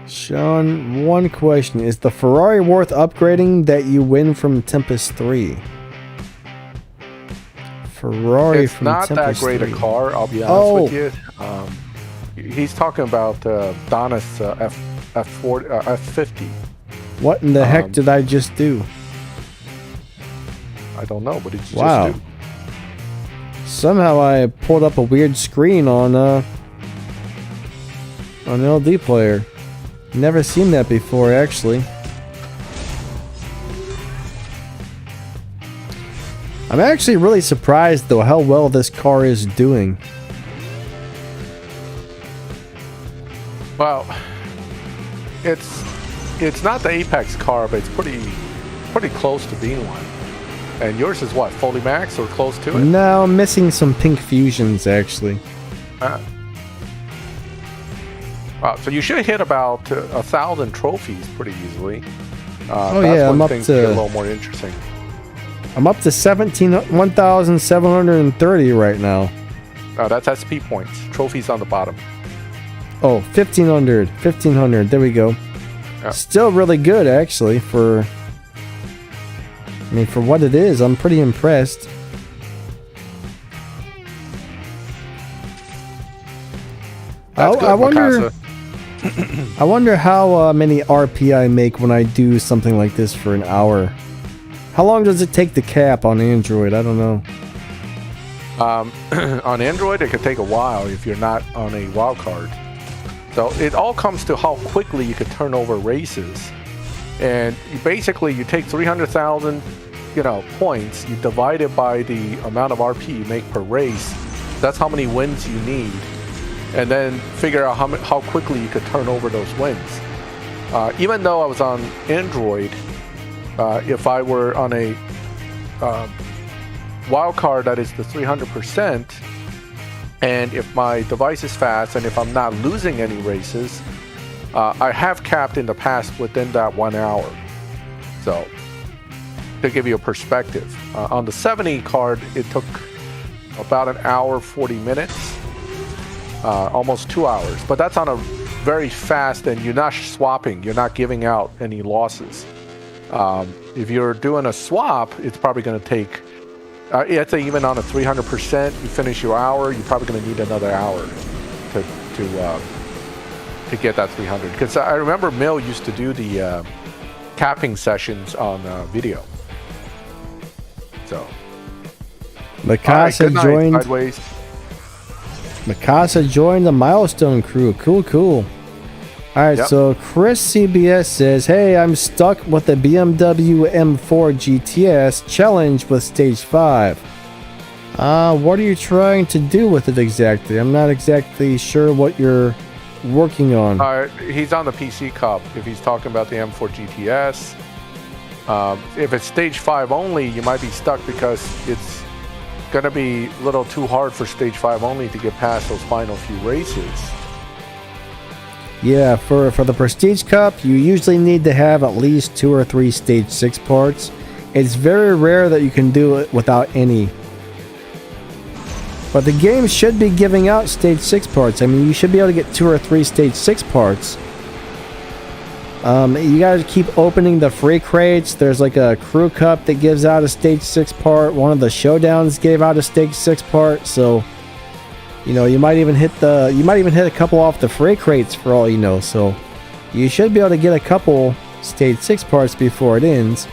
Sean, one question. Is the Ferrari worth upgrading that you win from Tempest 3? Ferrari it's from not Tempest that great 3. a car, I'll be honest with you. He's talking about Donna's F50. What in the heck did I just do? I don't know. What did you just do? Somehow I pulled up a weird screen on LD player. Never seen that before, actually. I'm actually really surprised, though, how well this car is doing. Well, it's not the Apex car, but it's pretty close to being one. And yours is what, fully max or close to it? No, I'm missing some pink fusions, actually. So you should hit about 1,000 trophies pretty easily. Oh that's yeah, when I'm up things to get a little more interesting. I'm up to 1,730 right now. That's SP points. Trophies on the bottom. Oh, 1,500. There we go. Yeah. Still really good, actually, for... I mean, for what it is, I'm pretty impressed. That's good, I wonder... Mikasa. I wonder how many RP I make when I do something like this for an hour. How long does it take to cap on Android? I don't know. On Android, it could take a while if you're not on a wild card. So it all comes to how quickly you could turn over races. And you take 300,000, points. You divide it by the amount of RP you make per race. That's how many wins you need. And then figure out how quickly you could turn over those wins. Even though I was on Android, if I were on a wild card that is the 300%, and if my device is fast and if I'm not losing any races, I have capped in the past within that 1 hour. So to give you a perspective, on the 70 card, it took about an hour 40 minutes. Almost 2 hours, but that's on a very fast, and you're not swapping, you're not giving out any losses. If you're doing a swap, it's probably going to take, I'd say even on a 300%, you finish your hour, you're probably going to need another hour to get that 300. Because I remember Mill used to do the capping sessions on video. So, Mikasa joined. Sideways. Mikasa joined the Milestone crew. Cool. Alright, so Chris CBS says, hey, I'm stuck with the BMW M4 GTS challenge with Stage 5. What are you trying to do with it exactly? I'm not exactly sure what you're working on. He's on the PC Cup if he's talking about the M4 GTS. If it's Stage 5 only, you might be stuck because it's going to be a little too hard for Stage 5 only to get past those final few races. Yeah, for the Prestige Cup, you usually need to have at least 2 or 3 Stage 6 parts. It's very rare that you can do it without any. But the game should be giving out Stage 6 parts. I mean, you should be able to get 2 or 3 Stage 6 parts. You gotta keep opening the free crates. There's like a crew cup that gives out a Stage 6 part. One of the showdowns gave out a Stage 6 part. So, you might even hit a couple off the free crates for all you know. So, you should be able to get a couple Stage 6 parts before it ends.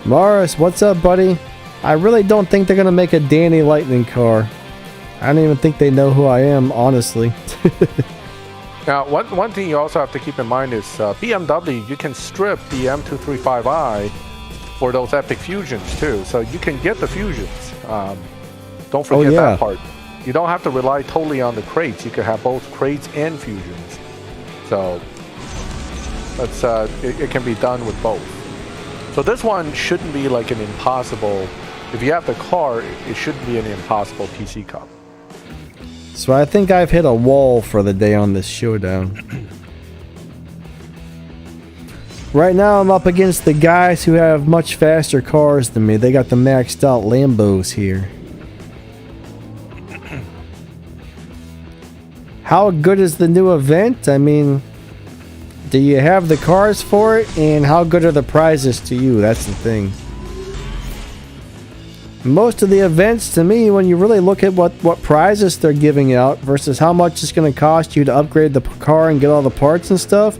Morris, what's up, buddy? I really don't think they're gonna make a Danny Lightning car. I don't even think they know who I am, honestly. Now, one thing you also have to keep in mind is BMW, you can strip the M235i for those epic fusions too. So you can get the fusions. Don't forget that part. You don't have to rely totally on the crates. You can have both crates and fusions. So that's it can be done with both. So this one shouldn't be like an impossible. If you have the car, it shouldn't be an impossible PC cup. So I think I've hit a wall for the day on this showdown. Right now I'm up against the guys who have much faster cars than me. They got the maxed out Lambos here. How good is the new event? I mean, do you have the cars for it? And how good are the prizes to you? That's the thing. Most of the events, to me, when you really look at what prizes they're giving out versus how much it's going to cost you to upgrade the car and get all the parts and stuff,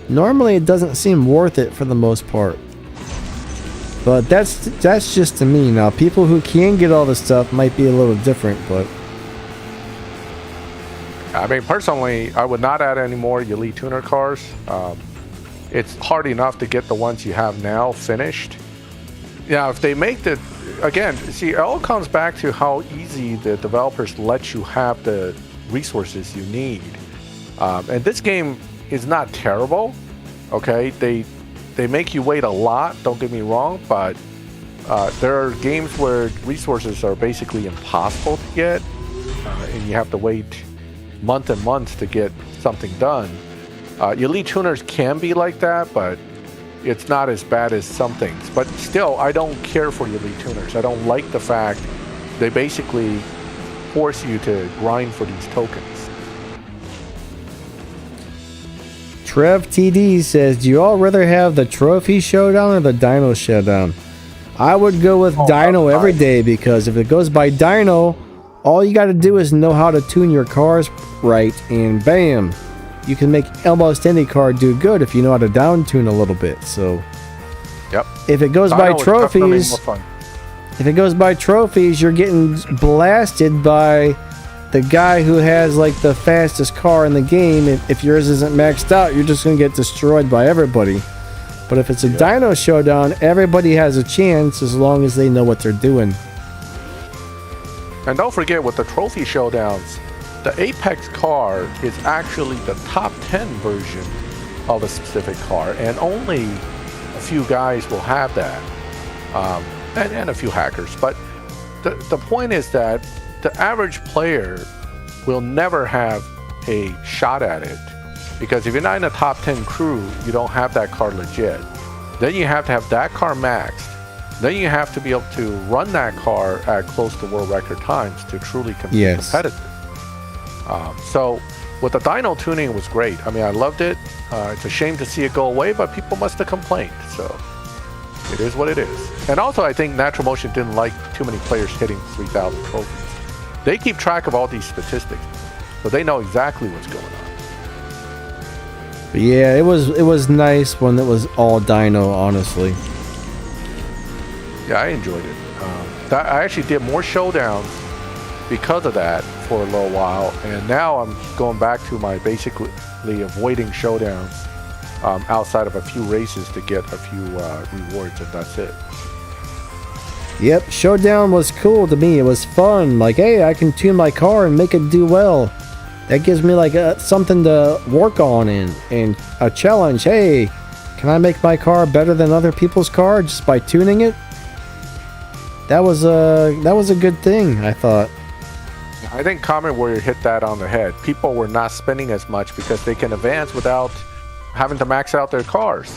normally it doesn't seem worth it for the most part. But that's just to me. Now, people who can get all the stuff might be a little different, but... I mean, personally, I would not add any more Elite Tuner cars. It's hard enough to get the ones you have now finished. Yeah, if they make the... Again, see, it all comes back to how easy the developers let you have the resources you need. And this game is not terrible, okay? They make you wait a lot, don't get me wrong, but there are games where resources are basically impossible to get, and you have to wait months and months to get something done. Elite Tuners can be like that, but it's not as bad as some things. But still, I don't care for Elite Tuners. I don't like the fact they basically force you to grind for these tokens. Trev TD says, do you all rather have the Trophy Showdown or the Dino Showdown? I would go with Dino every day, because if it goes by Dino, all you got to do is know how to tune your cars right, and bam, you can make almost any car do good if you know how to down tune a little bit. So, yep. If it goes by trophies, you're getting blasted by the guy who has like the fastest car in the game. If yours isn't maxed out, you're just gonna get destroyed by everybody. But if it's a Dino Showdown, everybody has a chance as long as they know what they're doing. And don't forget, with the Trophy Showdowns, the Apex car is actually the top 10 version of a specific car, and only a few guys will have that, and a few hackers. But the point is that the average player will never have a shot at it, because if you're not in the top 10 crew, you don't have that car legit. Then you have to have that car maxed. Then you have to be able to run that car at close to world record times to truly compete competitive. So with the dyno tuning, it was great. I mean, I loved it. It's a shame to see it go away, but people must have complained. So it is what it is. And also, I think Natural Motion didn't like too many players hitting 3,000 trophies. They keep track of all these statistics, so they know exactly what's going on. But yeah, it was nice when it was all dyno, honestly. Yeah, I enjoyed it. I actually did more showdowns because of that for a little while, and now I'm going back to my basically avoiding showdowns outside of a few races to get a few rewards, and that's it. Yep, Showdown was cool to me. It was fun. Like, hey, I can tune my car and make it do well. That gives me like something to work on and a challenge. Hey, can I make my car better than other people's car just by tuning it? That was a good thing, I thought. I think Comet Warrior hit that on the head. People were not spending as much because they can advance without having to max out their cars,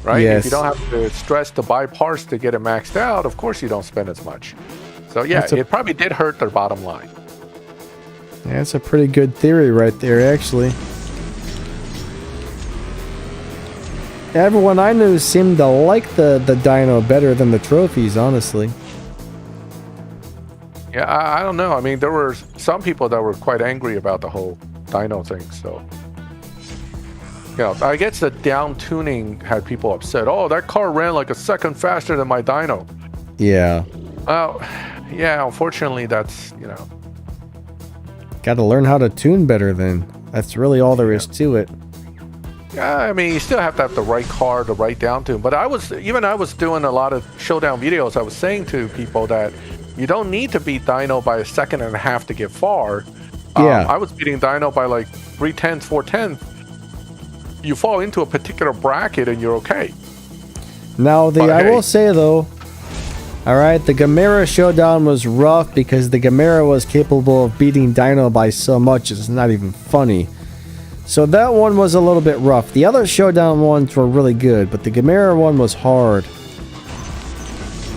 right? Yes. If you don't have to stress to buy parts to get it maxed out, of course you don't spend as much. So yeah, it probably did hurt their bottom line. Yeah, that's a pretty good theory right there, actually. Everyone I knew seemed to like the dyno better than the trophies, honestly. Yeah, I don't know. I mean, there were some people that were quite angry about the whole dyno thing, so... You know, I guess the down tuning had people upset. Oh, that car ran like a second faster than my dyno. Yeah. Well, yeah, unfortunately, that's, you know... Got to learn how to tune better then. That's really all there is to it. Yeah, I mean, you still have to have the right car to write down to. But I was doing a lot of showdown videos. I was saying to people that you don't need to beat Dino by a second and a half to get far. Yeah. I was beating Dino by like 3/10, 4/10. You fall into a particular bracket and you're okay. Now, I hey. will say though, all right, the Gamera showdown was rough because the Gamera was capable of beating Dino by so much it's not even funny. So that one was a little bit rough. The other showdown ones were really good, but the Gamera one was hard.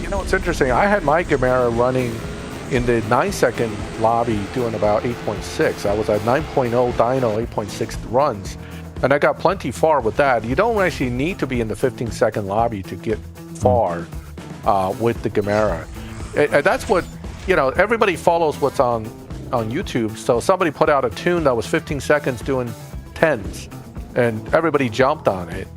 You know, it's interesting. I had my Gamera running in the 9-second lobby doing about 8.6. I was at 9.0 Dino, 8.6 runs. And I got plenty far with that. You don't actually need to be in the 15-second lobby to get far with the Gamera. And that's what, you know, everybody follows what's on YouTube. So somebody put out a tune that was 15 seconds doing 10s. And everybody jumped on it,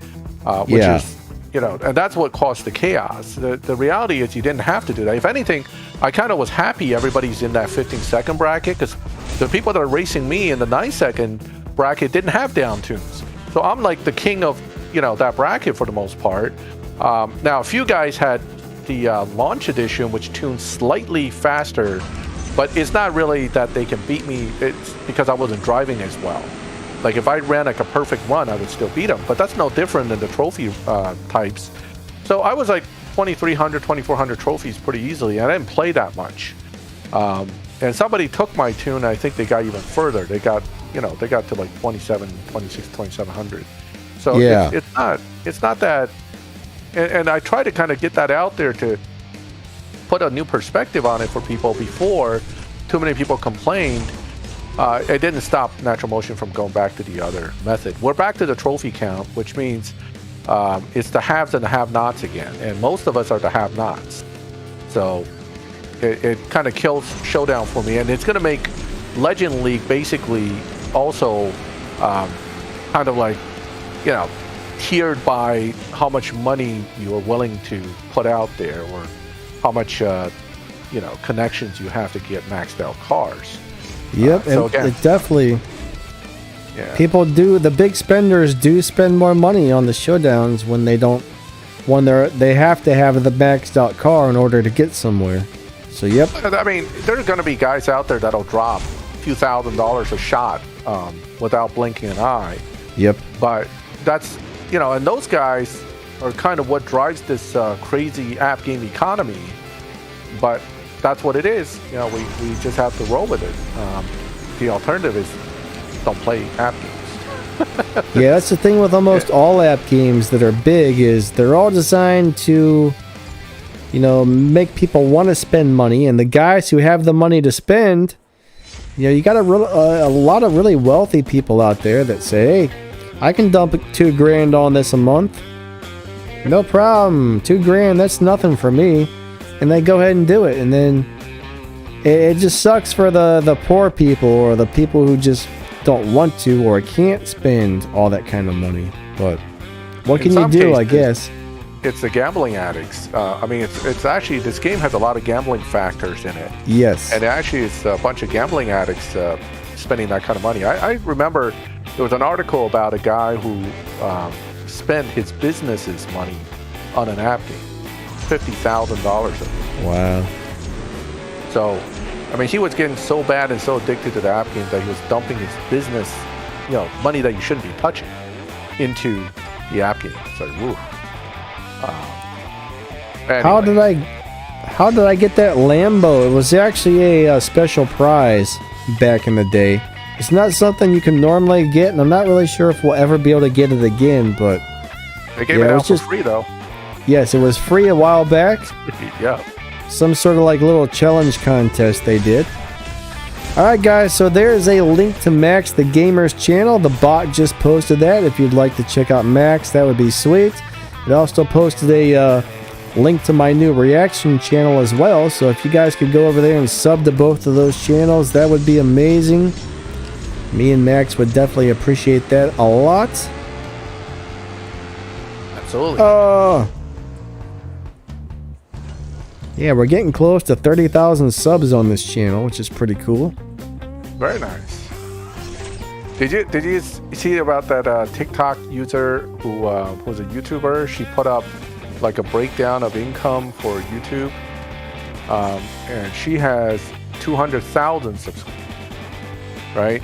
which is, you know, and that's what caused the chaos. The reality is you didn't have to do that. If anything, I kind of was happy everybody's in that 15-second bracket because the people that are racing me in the 9-second bracket didn't have down tunes. So I'm like the king of, you know, that bracket for the most part. Now, a few guys had the launch edition, which tunes slightly faster, but it's not really that they can beat me. It's because I wasn't driving as well. Like if I ran like a perfect run, I would still beat them. But that's no different than the trophy types. So I was like 2,300, 2,400 trophies pretty easily. And I didn't play that much. And somebody took my tune. I think they got even further. They got, you know, they got to like 27, 26, 2,700. So yeah. It's not that. And I try to kind of get that out there to put a new perspective on it for people before too many people complained. It didn't stop Natural Motion from going back to the other method. We're back to the trophy count, which means it's the haves and the have-nots again. And most of us are the have-nots. So it kind of kills Showdown for me. And it's going to make Legend League basically also kind of like, you know, tiered by how much money you are willing to put out there or how much, you know, connections you have to get maxed out cars. Yep, so and again, it definitely. Yeah. People do, the big spenders do spend more money on the showdowns when they have to have the maxed out car in order to get somewhere. So yep. I mean, there's going to be guys out there that'll drop a few $1,000s a shot without blinking an eye. Yep. But that's, you know, and those guys are kind of what drives this crazy app game economy. But that's what it is. You know, we just have to roll with it. The alternative is don't play app games. Yeah, that's the thing with almost all app games that are big is they're all designed to, you know, make people want to spend money. And the guys who have the money to spend, you know, you got a lot of really wealthy people out there that say, hey, I can dump $2,000 on this a month. No problem. $2,000, that's nothing for me. And they go ahead and do it. And then it just sucks for the poor people or the people who just don't want to or can't spend all that kind of money. But what can you do, I guess? It's the gambling addicts. I mean, it's actually, this game has a lot of gambling factors in it. Yes. And actually, it's a bunch of gambling addicts spending that kind of money. I remember there was an article about a guy who spent his business's money on an app game. $50,000 of it. Wow. So, I mean, he was getting so bad and so addicted to the app game that he was dumping his business, you know, money that you shouldn't be touching, into the app game. It's like, woo. Anyway. How did I get that Lambo? It was actually a special prize back in the day. It's not something you can normally get, and I'm not really sure if we'll ever be able to get it again, but they gave it out for free, though. Yes, it was free a while back. Yeah. Some sort of like little challenge contest they did. Alright guys, so there is a link to Max the Gamer's channel. The bot just posted that. If you'd like to check out Max, that would be sweet. It also posted a link to my new reaction channel as well. So if you guys could go over there and sub to both of those channels, that would be amazing. Me and Max would definitely appreciate that a lot. Absolutely. Yeah, we're getting close to 30,000 subs on this channel, which is pretty cool. Very nice. Did you see about that TikTok user who was a YouTuber? She put up like a breakdown of income for YouTube, and she has 200,000 subscribers, right?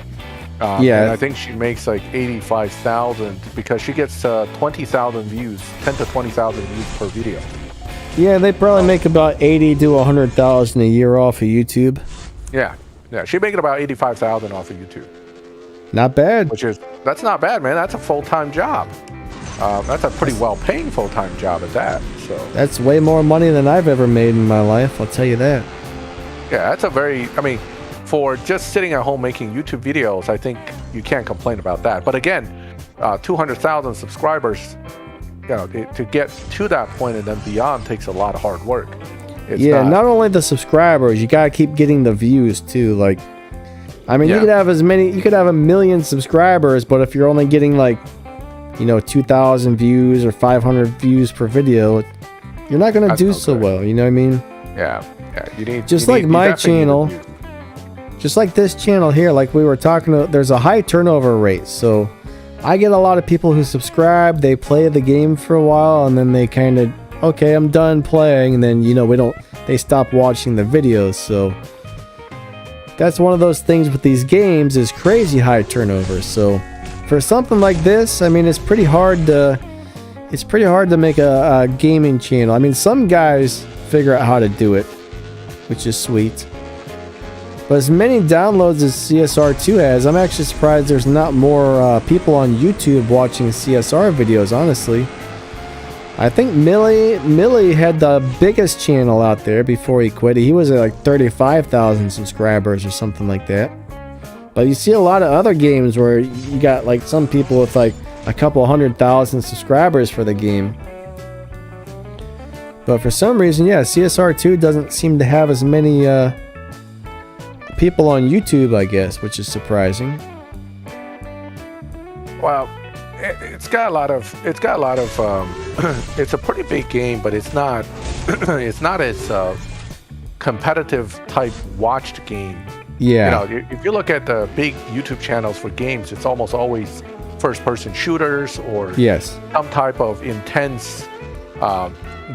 Yeah. And I think she makes like 85,000 because she gets 20,000 views, 10 to 20,000 views per video. Yeah, they probably make about 80 to 100,000 a year off of YouTube. Yeah, she's making about 85,000 off of YouTube. Not bad. That's not bad, man. That's a full-time job. That's a pretty well-paying full-time job at that. So That's way more money than I've ever made in my life, I'll tell you that. yeah, that's a very, I mean, for just sitting at home making YouTube videos, I think you can't complain about that. But again, 200,000 subscribers, you know, to get to that point and then beyond takes a lot of hard work. It's not only the subscribers, you gotta keep getting the views too. Like, I mean, you could have you could have 1 million subscribers, but if you're only getting like, 2,000 views or 500 views per video, you're not gonna do so well. You know what I mean? Yeah. You need just like my channel, just like this channel here. Like we were talking about, there's a high turnover rate, so I get a lot of people who subscribe. They play the game for a while, and then they kind of, okay, I'm done playing, and then they stop watching the videos. So that's one of those things with these games, is crazy high turnover. So for something like this, I mean, it's pretty hard to make a gaming channel. I mean, some guys figure out how to do it, which is sweet. But as many downloads as CSR2 has, I'm actually surprised there's not more people on YouTube watching CSR videos, honestly. I think Millie had the biggest channel out there before he quit. He was at like 35,000 subscribers or something like that. But you see a lot of other games where you got like some people with like a couple 100,000 subscribers for the game. But for some reason, yeah, CSR2 doesn't seem to have as many people on YouTube, I guess, which is surprising. Well, it's got a lot of it's a pretty big game, but it's not as competitive type watched game. Yeah. If you look at the big YouTube channels for games, it's almost always first-person shooters or some type of intense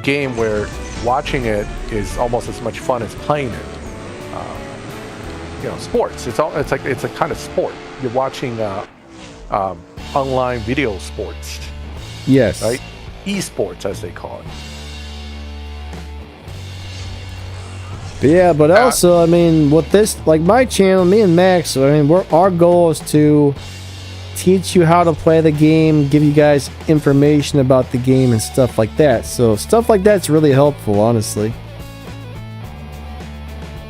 game where watching it is almost as much fun as playing it. Sports. It's a kind of sport. You're watching online video sports. Yes. Right? Esports, as they call it. But yeah, but also, I mean, with this, like my channel, me and Max, I mean, our goal is to teach you how to play the game, give you guys information about the game and stuff like that. So stuff like that's really helpful, honestly.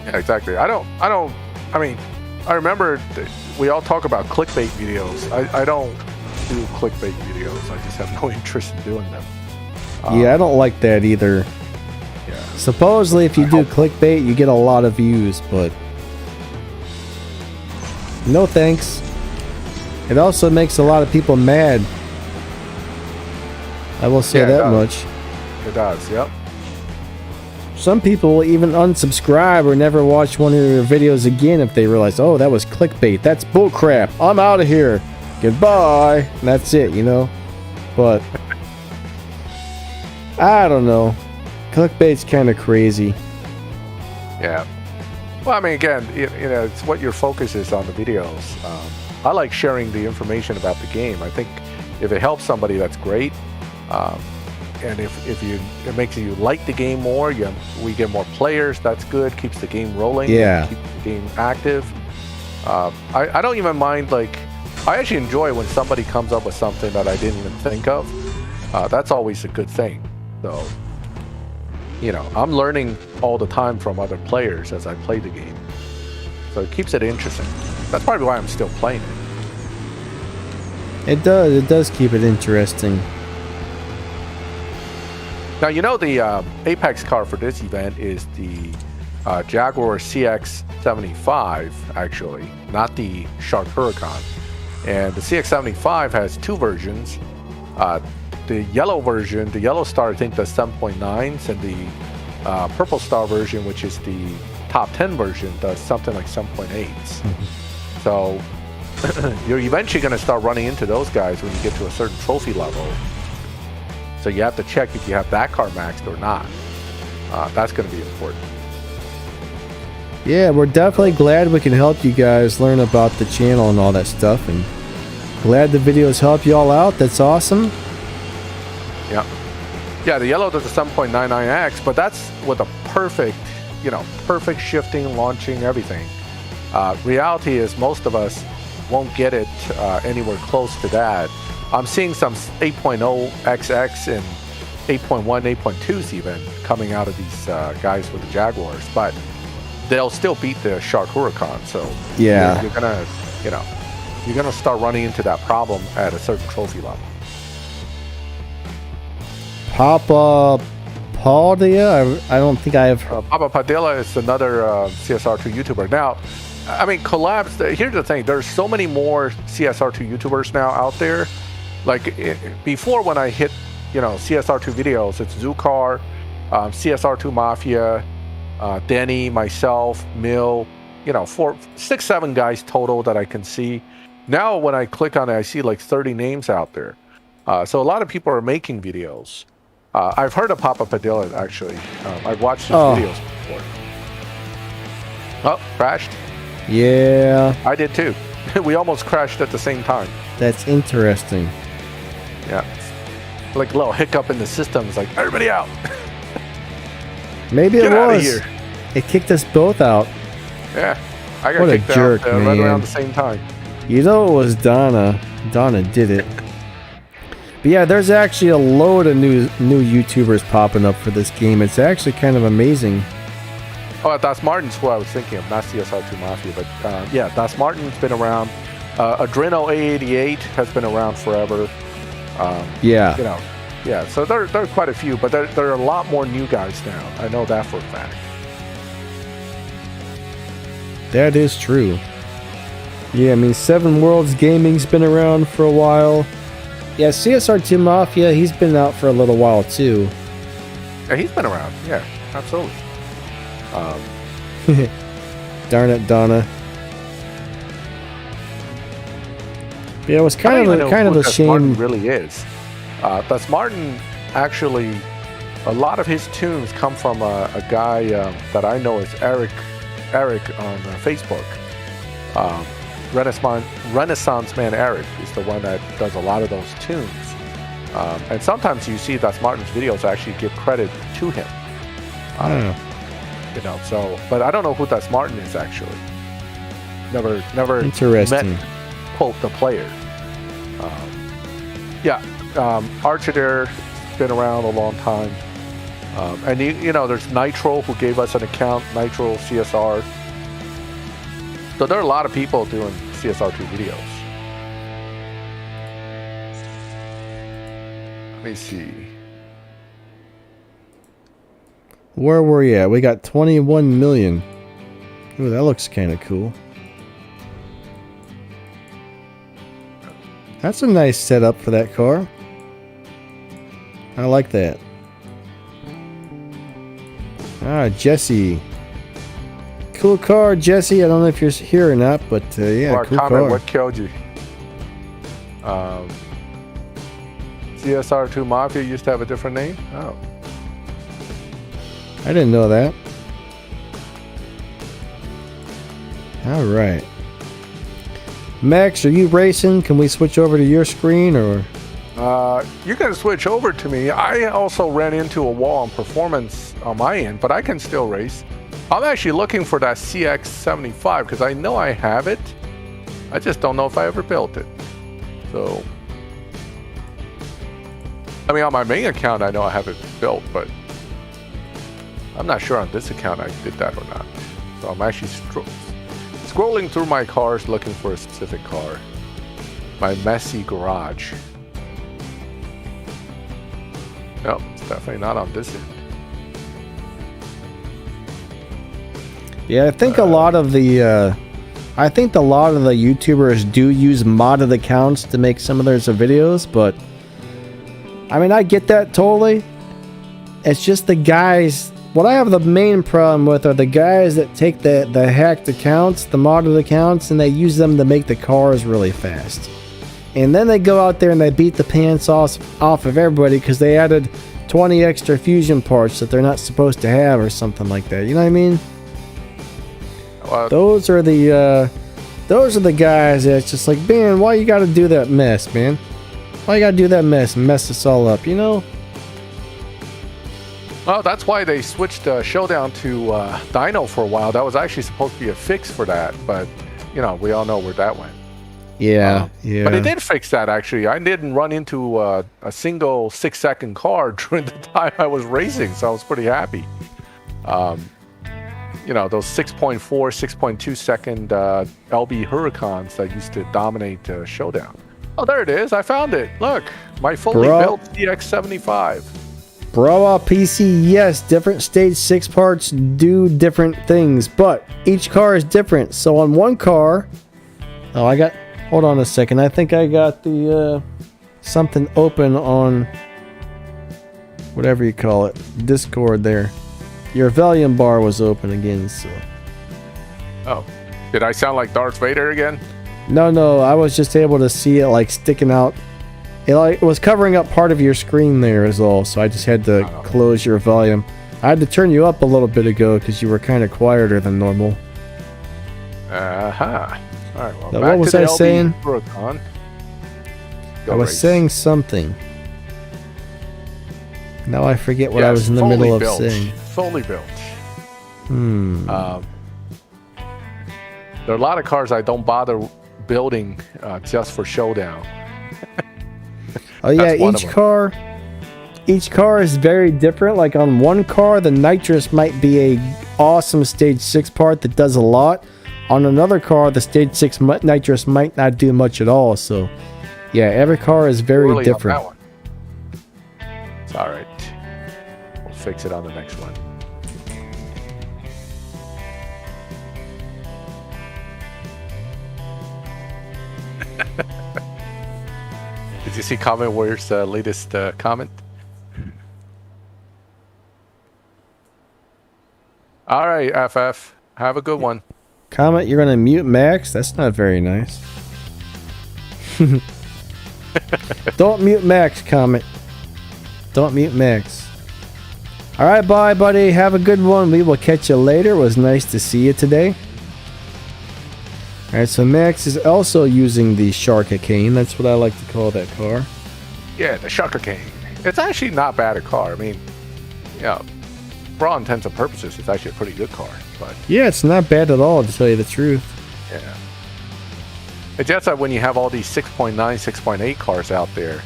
Yeah, exactly. I mean, I remember we all talk about clickbait videos. I don't do clickbait videos. I just have no interest in doing them. Yeah, I don't like that either. Yeah. Supposedly, if you do clickbait, you get a lot of views, but no thanks. It also makes a lot of people mad. I will say that much. It does, yep. Some people will even unsubscribe or never watch one of your videos again if they realize, oh, that was clickbait. That's bullcrap. I'm out of here. Goodbye. And that's it, But I don't know. Clickbait's kind of crazy. Yeah. Well, I mean, again, it's what your focus is on the videos. I like sharing the information about the game. I think if it helps somebody, that's great. And if it makes you like the game more, we get more players. That's good. Keeps the game rolling. Yeah. Keeps the game active. I don't even mind. Like, I actually enjoy when somebody comes up with something that I didn't even think of. That's always a good thing. So, I'm learning all the time from other players as I play the game. So it keeps it interesting. That's probably why I'm still playing it. It does. It does keep it interesting. Now, the Apex car for this event is the Jaguar CX-75, actually, not the Shark Huracan. And the CX-75 has two versions. The yellow version, the yellow star, I think does 7.9s, and the purple star version, which is the top 10 version, does something like 7.8s. So you're eventually going to start running into those guys when you get to a certain trophy level. So you have to check if you have that car maxed or not. That's going to be important. Yeah, we're definitely glad we can help you guys learn about the channel and all that stuff, and glad the videos help you all out. That's awesome. Yeah. Yeah, the yellow does a 7.99x, but that's with a perfect, perfect shifting, launching, everything. Reality is most of us won't get it anywhere close to that. I'm seeing some 8.0xx and 8.1, 8.2s even coming out of these guys with the Jaguars, but they'll still beat the Shark Huracan. So yeah, you're gonna, you're gonna start running into that problem at a certain trophy level. Papa Padilla? I don't think I have. Papa Padilla is another CSR2 YouTuber. Now, I mean, collabs. Here's the thing: there's so many more CSR2 YouTubers now out there. Like before, when I hit, CSR2 videos, it's Zukar, CSR2 Mafia, Denny, myself, Mill. 4, 6, 7 guys total that I can see. Now, when I click on it, I see like 30 names out there. So a lot of people are making videos. I've heard of Papa Padilla, actually. I've watched his videos before. Oh, crashed? Yeah. I did too. We almost crashed at the same time. That's interesting. Yeah. Like a little hiccup in the system. It's like, everybody out. Maybe Get it out of was. here. It kicked us both out. Yeah. I got What a kicked jerk, out man. right around the same time. It was Donna. Donna did it. But yeah, there's actually a load of new YouTubers popping up for this game. It's actually kind of amazing. Oh, Das Martin's who I was thinking of, not CSR2 Mafia, but yeah, Das Martin's been around. Adreno A88 has been around forever. Yeah. Yeah, so there are quite a few, but there are a lot more new guys now. I know that for a fact. That is true. Yeah, I mean, Seven Worlds Gaming's been around for a while. Yeah, CSR2 Mafia, he's been out for a little while too. Yeah, he's been around. Yeah, absolutely. Darn it, Donna. But yeah, it was kind of a shame. Martin really is. Das Martin, actually, a lot of his tunes come from a guy that I know is Eric on Facebook. Renaissance Man Eric is the one that does a lot of those tunes. And sometimes you see Das Martin's videos actually give credit to him. So, but I don't know who Das Martin is actually. Never Interesting. met, quote, the player. Archer been around a long time. And there's Nitro who gave us an account, Nitro CSR. So there are a lot of people doing CSR2 videos. Let me see. Where were you at? We got 21 million. Ooh, that looks kind of cool. That's a nice setup for that car. I like that. Jesse. Cool car, Jesse. I don't know if you're here or not, but yeah, Or cool comment car. what killed you. CSR2 Mafia used to have a different name? Oh. I didn't know that. All right. Max, are you racing? Can we switch over to your screen or? You can switch over to me. I also ran into a wall on performance on my end, but I can still race. I'm actually looking for that CX75 because I know I have it. I just don't know if I ever built it. So, I mean, on my main account, I know I have it built, but I'm not sure on this account I did that or not. So I'm actually scrolling through my cars looking for a specific car. My messy garage. Nope, it's definitely not on this end. Yeah, I think a lot of the YouTubers do use modded accounts to make some of their videos, but I mean, I get that totally. It's just the guys what I have the main problem with are the guys that take the hacked accounts, the modded accounts, and they use them to make the cars really fast. And then they go out there and they beat the pants off of everybody because they added 20 extra fusion parts that they're not supposed to have or something like that. You know what I mean? Those are the guys that's just like, man, why you gotta do that mess, man? Why you gotta do that mess and mess us all up, you know? Well, that's why they switched Showdown to Dino for a while. That was actually supposed to be a fix for that, but you know, we all know where that went. Yeah, But it did fix that, actually. I didn't run into a single 6-second car during the time I was racing, so I was pretty happy. You know, those 6.4, 6.2 second LB Huracans that used to dominate Showdown. Oh, there it is. I found it. Look, my fully built CX-75. Brawa PC, yes, different stage 6 parts do different things, but each car is different. So on one car, hold on a second, I think I got the something open on whatever you call it, Discord there. Your volume bar was open again, so. Oh, did I sound like Darth Vader again? No, I was just able to see it like sticking out. It was covering up part of your screen there is all, so I just had to close your volume. I had to turn you up a little bit ago because you were kind of quieter than normal. All right, well, now, what was I saying? I was race. saying something. Now I forget what I was in the middle of saying. Fully built. There are a lot of cars I don't bother building just for Showdown. Oh yeah, each car is very different. Like on one car, the nitrous might be a awesome stage 6 part that does a lot. On another car, the stage 6 nitrous might not do much at all. So yeah, every car is very different. On that one. It's all right. We'll fix it on the next one. Did you see Comment Warrior's latest comment? All right, FF. Have a good one. Comment, you're gonna mute Max? That's not very nice. Don't mute Max, Comment. Don't mute Max. Alright, bye, buddy. Have a good one. We will catch you later. It was nice to see you today. Alright, so Max is also using the Sharka Cane. That's what I like to call that car. Yeah, the Sharka Cane. It's actually not bad a car. I mean, yeah, for all intents and purposes, it's actually a pretty good car. But yeah, it's not bad at all, to tell you the truth. Yeah. It's just that when you have all these 6.9, 6.8 cars out there,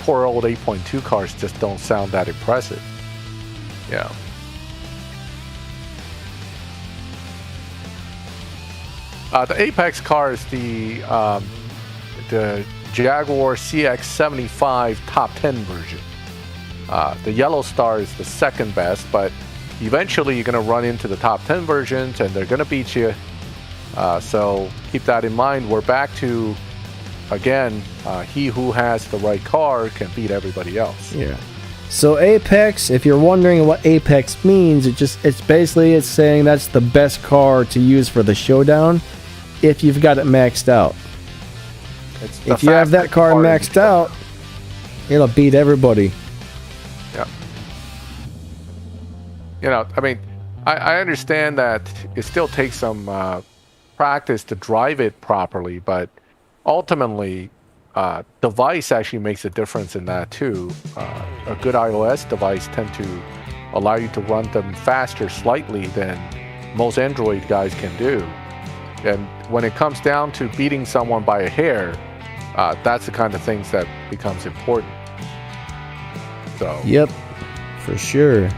poor old 8.2 cars just don't sound that impressive. Yeah. The Apex car is the Jaguar CX-75 top 10 version. The Yellow Star is the second best, but eventually you're going to run into the top 10 versions and they're going to beat you. So keep that in mind. We're back to, again, he who has the right car can beat everybody else. Yeah. So Apex, if you're wondering what Apex means, it's basically saying that's the best car to use for the showdown if you've got it maxed out. If you have that car maxed out, it'll beat everybody. Yeah. You know, I mean, I understand that it still takes some practice to drive it properly, but ultimately, device actually makes a difference in that too. A good iOS device tend to allow you to run them faster slightly than most Android guys can do. And when it comes down to beating someone by a hair, that's the kind of things that becomes important. So. Yep, for sure.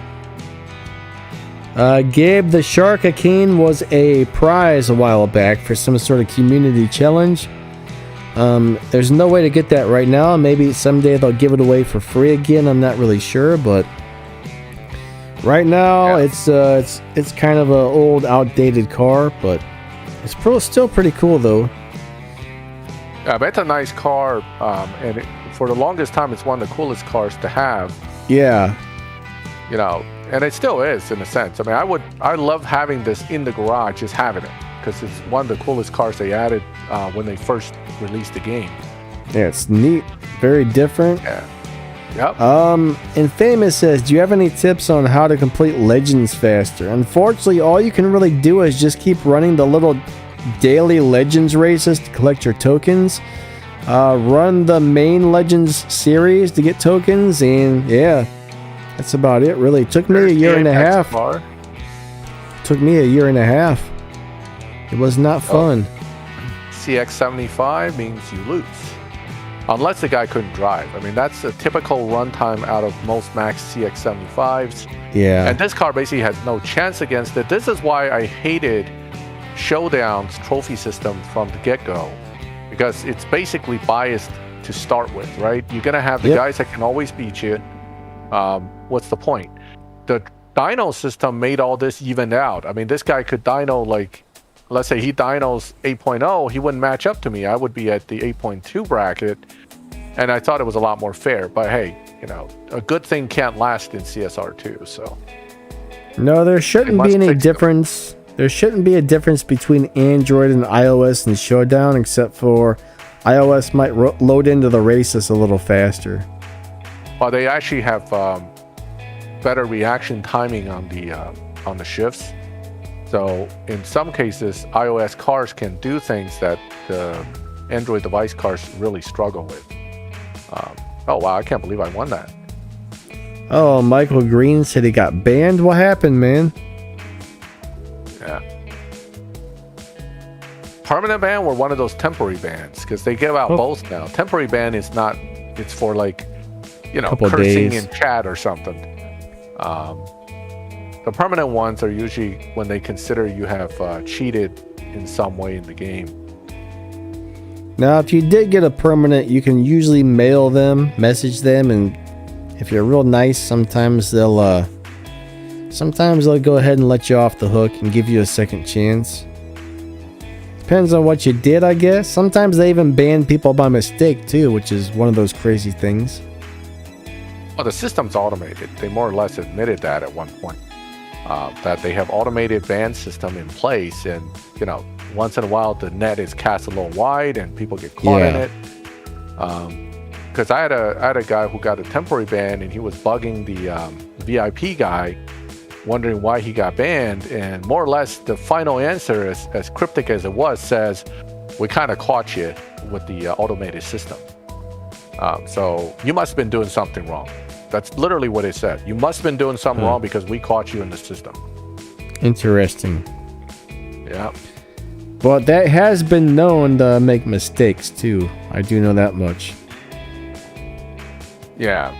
Gabe, the Sharka Cane was a prize a while back for some sort of community challenge. There's no way to get that right now. Maybe someday they'll give it away for free again. I'm not really sure, but right now it's kind of an old, outdated car, but it's still pretty cool though. Yeah, but it's a nice car, and for the longest time, it's one of the coolest cars to have. Yeah. You know, And it still is in a sense. I mean, I love having this in the garage, just having it, because it's one of the coolest cars they added when they first released the game. Yeah, it's neat. Very different. Yeah. Yep. Infamous says, do you have any tips on how to complete Legends faster? Unfortunately, all you can really do is just keep running the little daily Legends races to collect your tokens. Run the main Legends series to get tokens, and yeah, that's about it, really. It took me a year and a half. Took me a year and a half. It was not fun. CX75 means you lose. Unless the guy couldn't drive. I mean, that's a typical runtime out of most Max CX75s. Yeah. And this car basically has no chance against it. This is why I hated Showdown's trophy system from the get-go. Because it's basically biased to start with, right? You're going to have the guys that can always beat you. What's the point? The dyno system made all this evened out. I mean, this guy could dyno, like, let's say he dynos 8.0, he wouldn't match up to me. I would be at the 8.2 bracket, and I thought it was a lot more fair. But hey, you know, a good thing can't last in CSR2, so. No, there shouldn't be any difference. There shouldn't be a difference between Android and iOS and Showdown, except for iOS might load into the races a little faster. Well, they actually have better reaction timing on the shifts. So in some cases, iOS cars can do things that the Android device cars really struggle with. Oh wow, I can't believe I won that. Oh, Michael Green said he got banned. What happened, man? Yeah. Permanent ban or one of those temporary bans, because they give out both now. Temporary ban is not, it's for like, you know, cursing in chat or something. The permanent ones are usually when they consider you have cheated in some way in the game. Now, if you did get a permanent, you can usually mail them, message them, and if you're real nice, sometimes they'll go ahead and let you off the hook and give you a second chance. Depends on what you did, I guess. Sometimes they even ban people by mistake too, which is one of those crazy things. Well, the system's automated. They more or less admitted that at one point. That they have automated ban system in place, and you know, once in a while the net is cast a little wide and people get caught in it. Because I had a guy who got a temporary ban, and he was bugging the VIP guy, wondering why he got banned, and more or less the final answer, as cryptic as it was, says, we kind of caught you with the automated system. So you must have been doing something wrong. That's literally what it said. You must have been doing something wrong because we caught you in the system. Interesting. Yeah. But that has been known to make mistakes too. I do know that much. Yeah.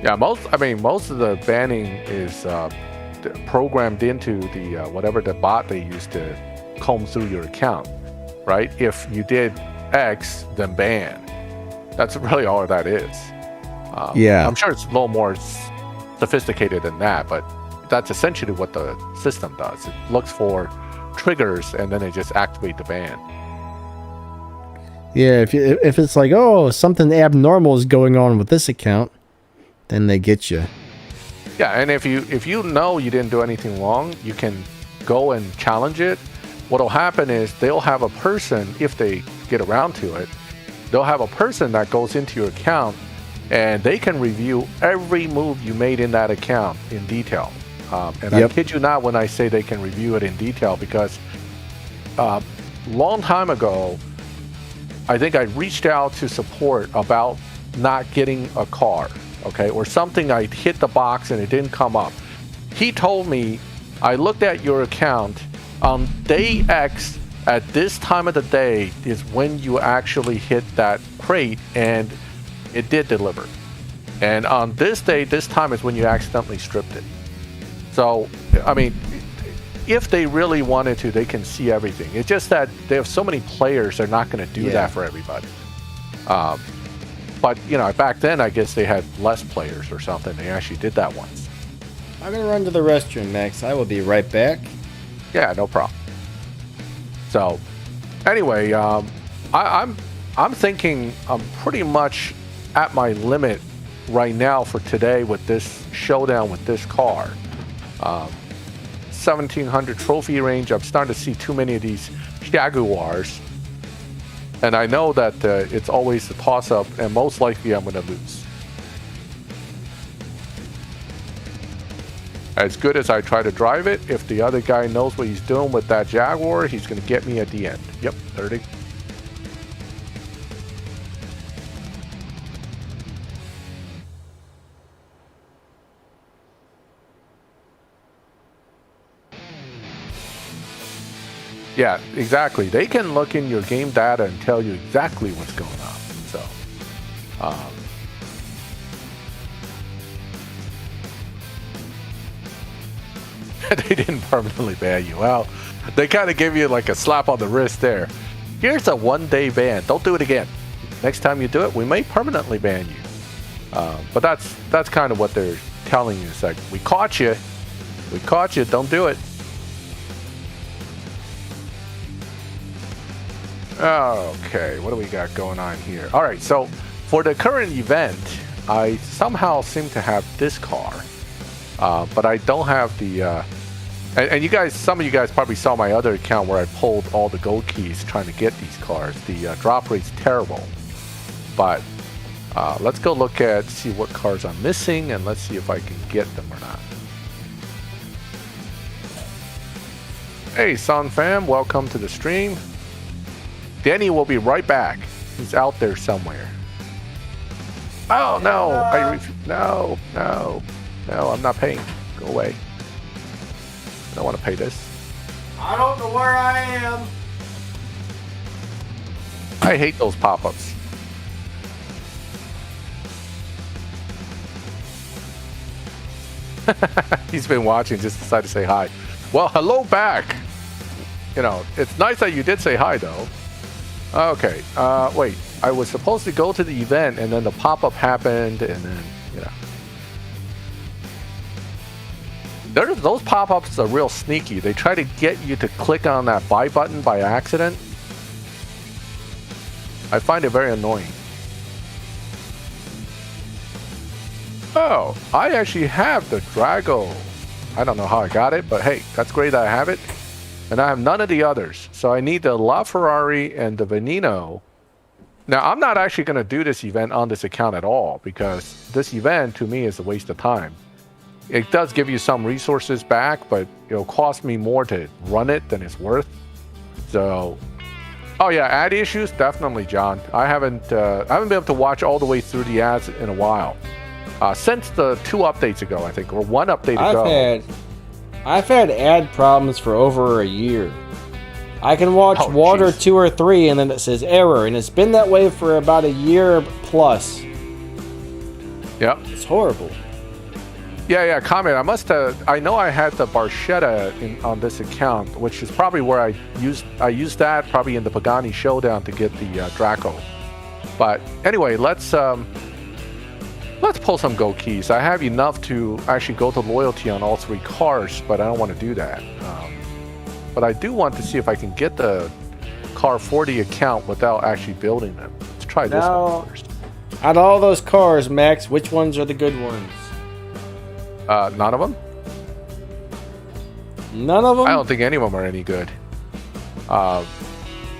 Yeah, most of the banning is programmed into the whatever the bot they use to comb through your account, right? If you did X, then ban. That's really all that is. Yeah. I'm sure it's a little more sophisticated than that, but that's essentially what the system does. It looks for triggers and then they just activate the ban. Yeah, if it's like, oh, something abnormal is going on with this account, then they get you. Yeah, and if you know you didn't do anything wrong, you can go and challenge it. What'll happen is they'll have a person, if they get around to it, they'll have a person that goes into your account and they can review every move you made in that account in detail. And I kid you not when I say they can review it in detail, because long time ago, I think I reached out to support about not getting a car, okay, or something. I hit the box and it didn't come up. He told me, I looked at your account on day X at this time of the day is when you actually hit that crate and it did deliver. And on this day, this time is when you accidentally stripped it. So, I mean, if they really wanted to, they can see everything. It's just that they have so many players, they're not going to do that for everybody. But, you know, back then, I guess they had less players or something. They actually did that once. I'm going to run to the restroom, Max. I will be right back. Yeah, no problem. So, anyway, I'm thinking I'm pretty much at my limit right now for today with this showdown with this car. 1700 trophy range. I'm starting to see too many of these Jaguars. And I know that it's always a toss-up, and most likely I'm going to lose. As good as I try to drive it, if the other guy knows what he's doing with that Jaguar, he's going to get me at the end. Yep, 30. Yeah, exactly. They can look in your game data and tell you exactly what's going on. So, they didn't permanently ban you. Well, they kind of give you like a slap on the wrist there. Here's a one-day ban. Don't do it again. Next time you do it, we may permanently ban you. But that's kind of what they're telling you. It's like, we caught you. We caught you. Don't do it. Okay, what do we got going on here? All right, so for the current event, I somehow seem to have this car, but I don't have the. And you guys, some of you guys probably saw my other account where I pulled all the gold keys trying to get these cars. The drop rate's terrible, but let's go look at see what cars I'm missing, and let's see if I can get them or not. Hey, Son Fam, welcome to the stream. Danny will be right back. He's out there somewhere. Oh no! No, I'm not paying. Go away. I don't want to pay this. I don't know where I am. I hate those pop-ups. He's been watching, just decided to say hi. Well, hello back. You know, it's nice that you did say hi though. Okay, wait, I was supposed to go to the event and then the pop-up happened and then, you know. Those pop-ups are real sneaky. They try to get you to click on that buy button by accident. I find it very annoying. Oh, I actually have the Drago. I don't know how I got it, but hey, that's great that I have it. And I have none of the others. So I need the LaFerrari and the Veneno. Now, I'm not actually going to do this event on this account at all, because this event, to me, is a waste of time. It does give you some resources back, but it'll cost me more to run it than it's worth. So, oh yeah, ad issues? Definitely, John. I haven't been able to watch all the way through the ads in a while. Since the 2 updates ago, I think, or 1 update ago. I've had ad problems for over a year. I can watch one or 2 or 3 and then it says error, and it's been that way for about a year plus. Yep. It's horrible. Yeah, comment. I know I had the Barchetta on this account, which is probably where I used that probably in the Pagani Showdown to get the Draco. But anyway, let's pull some gold keys. I have enough to actually go to loyalty on all 3 cars, but I don't want to do that. But I do want to see if I can get the car for the account without actually building them. Let's try this one first. Out of all those cars, Max, which ones are the good ones? None of them? None of them? I don't think any of them are any good.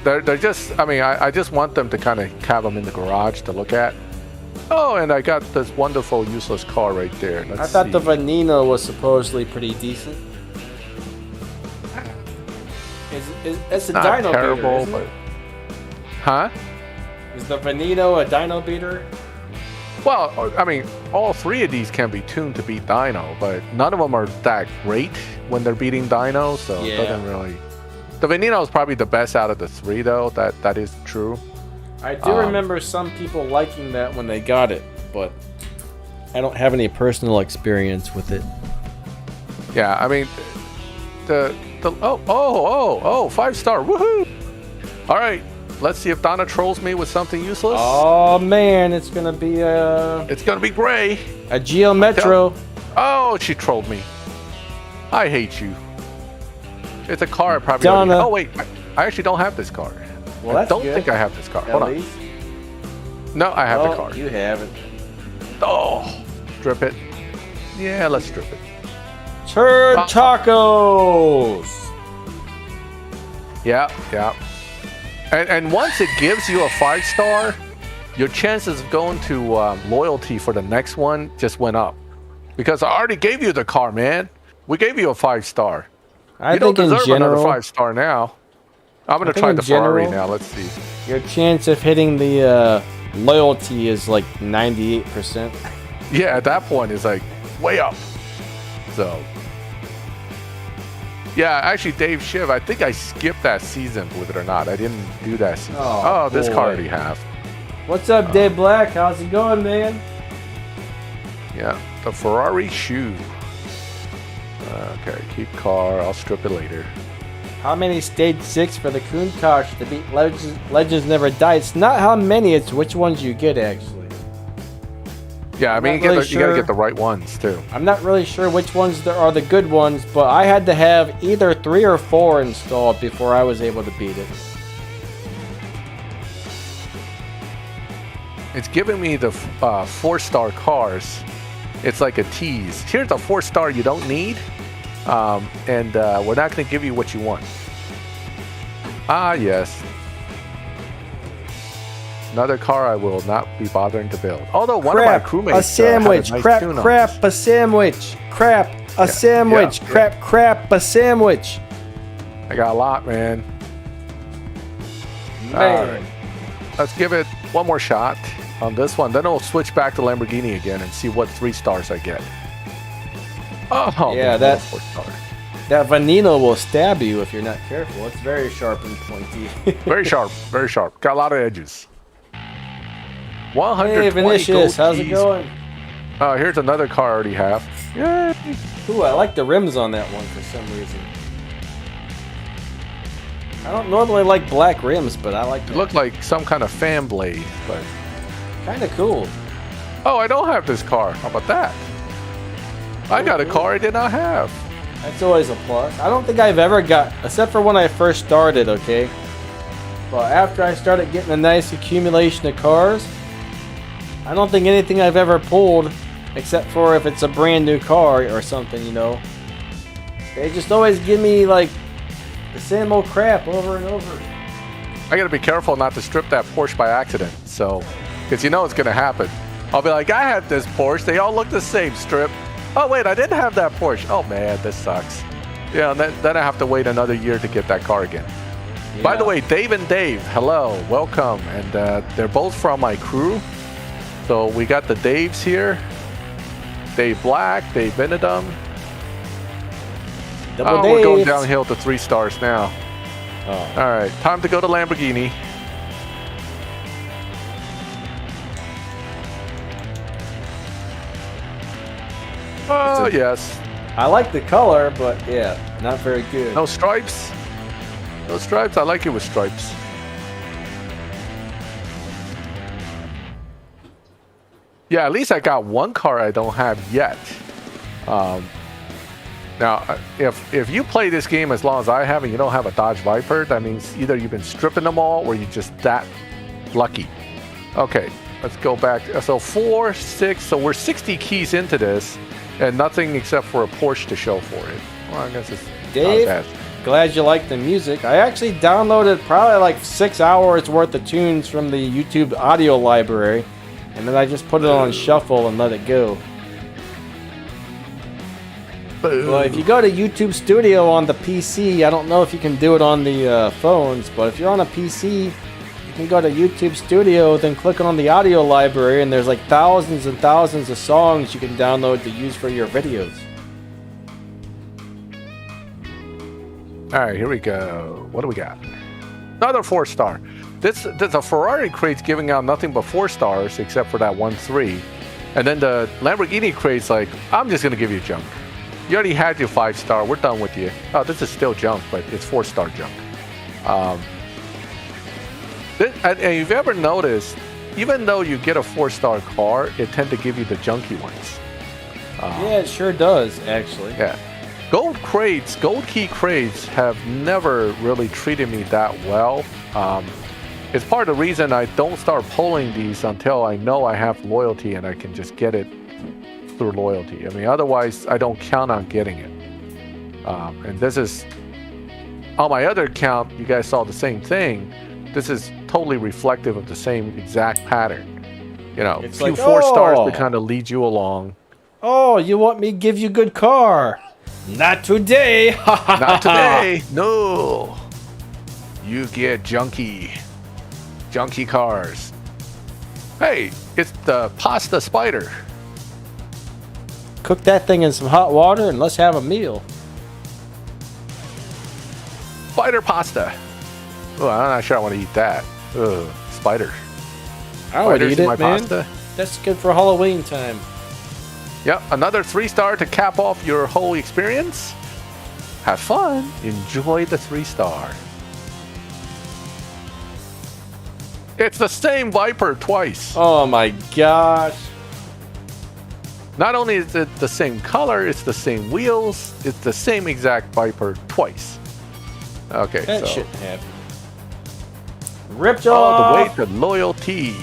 They're just, I mean, I just want them to kind of have them in the garage to look at. Oh, and I got this wonderful useless car right there. I thought the Veneno was supposedly pretty decent. It's a not dyno terrible, beater, isn't it? Huh? Is the Veneno a dyno beater? Well, I mean, all 3 of these can be tuned to beat dyno, but none of them are that great when they're beating dyno, so it doesn't really... The Veneno is probably the best out of the 3, though. That is true. I do remember some people liking that when they got it, but I don't have any personal experience with it. Yeah, I mean, the 5-star, woohoo! All right, let's see if Donna trolls me with something useless. Oh man, it's gonna be It's gonna be gray. A Geo Metro. Oh, she trolled me. I hate you. It's a car I probably. Donna. Oh wait, I actually don't have this car. Well, I don't think I have this car. Hold on. No, I have the car. You have it. Oh, strip it. Yeah, let's strip it. Turd tacos. Yeah. And once it gives you a 5-star, your chances of going to loyalty for the next one just went up. Because I already gave you the car, man. We gave you a 5-star. You don't deserve another 5-star now. I'm going to try the Ferrari now. Let's see. Your chance of hitting the loyalty is like 98%. Yeah, at that point, it's like way up. So, yeah, actually, Dave Shiv, I think I skipped that season, believe it or not. I didn't do that season. Oh, this car already have. What's up, Dave Black? How's it going, man? Yeah, the Ferrari shoe. Okay, keep car. I'll strip it later. How many stage 6 for the Countach to beat Legends Never Die? It's not how many, it's which ones you get, actually. Yeah, I mean, you gotta get the right ones, too. I'm not really sure which ones are the good ones, but I had to have either 3 or 4 installed before I was able to beat it. It's giving me the 4-star cars. It's like a tease. Here's a 4-star you don't need, and we're not going to give you what you want. Ah, yes. Another car I will not be bothering to build. Although one of my crewmates a sandwich, had a nice crap, tune on crap, this. a sandwich, crap, a sandwich, crap, crap, a sandwich. I got a lot, man. Man. All right. Let's give it one more shot on this one. Then I'll switch back to Lamborghini again and see what 3 stars I get. Oh, yeah, man, that Veneno will stab you if you're not careful. It's very sharp and pointy. Very sharp, very sharp. Got a lot of edges. 120 Hey, Vinicius, how's it going? Here's another car I already have. Yay! Ooh, I like the rims on that one for some reason. I don't normally like black rims, but I like It looked like some kind of fan blade, but kind of cool. oh, I don't have this car. How about that? I got a car I did not have. That's always a plus. I don't think I've ever got, except for when I first started, okay? But after I started getting a nice accumulation of cars, I don't think anything I've ever pulled, except for if it's a brand new car or something, you know. They just always give me, like, the same old crap over and over. I gotta be careful not to strip that Porsche by accident, so, because you know it's gonna happen. I'll be like, I had this Porsche, they all look the same, strip. Oh wait, I didn't have that Porsche. Oh man, this sucks. Yeah, and then I have to wait another year to get that car again. Yeah. By the way, Dave and Dave, hello, welcome. And they're both from my crew. So we got the Daves here. Dave Black, Dave Benedum. We're going downhill to 3 stars now. Oh. All right, time to go to Lamborghini. Oh, yes. I like the color, but yeah, not very good. No stripes? No stripes? I like it with stripes. Yeah, at least I got one car I don't have yet. Now, if you play this game as long as I have and you don't have a Dodge Viper, that means either you've been stripping them all or you're just that lucky. Okay, let's go back. So 4, 6, so we're 60 keys into this. And nothing except for a Porsche to show for it. Well, I guess it's Dave, not bad. Glad you like the music. I actually downloaded probably like 6 hours worth of tunes from the YouTube audio library. And then I just put it on shuffle and let it go. Well, if you go to YouTube Studio on the PC, I don't know if you can do it on the phones, but if you're on a PC, you can go to YouTube Studio, then click on the audio library, and there's like thousands and thousands of songs you can download to use for your videos. All right, here we go. What do we got? Another 4-star. This a Ferrari crate's giving out nothing but 4 stars, except for that 1-3. And then the Lamborghini crate's like, I'm just gonna give you junk. You already had your 5-star. We're done with you. Oh, this is still junk, but it's 4-star junk. And you've ever noticed, even though you get a 4-star car, it tend to give you the junky ones. Yeah, it sure does, actually. Yeah. Gold key crates have never really treated me that well. It's part of the reason I don't start pulling these until I know I have loyalty and I can just get it through loyalty. I mean, otherwise I don't count on getting it. And this is, on my other account, you guys saw the same thing. This is totally reflective of the same exact pattern. You know, It's few like, 4 stars oh. to kind of lead you along. Oh, you want me to give you good car? Not today. Not today. No. You get junky cars. Hey, it's the pasta spider. Cook that thing in some hot water and let's have a meal. Spider pasta. Oh, I'm not sure I want to eat that. Ugh, spider. I would Spiders eat in it, my man. pasta. That's good for Halloween time. Yep, another 3-star to cap off your whole experience. Have fun. Enjoy the 3-star. It's the same Viper twice. Oh my gosh. Not only is it the same color, it's the same wheels, it's the same exact Viper twice. Okay, That so shouldn't happen. Ripped all the off. way to loyalty.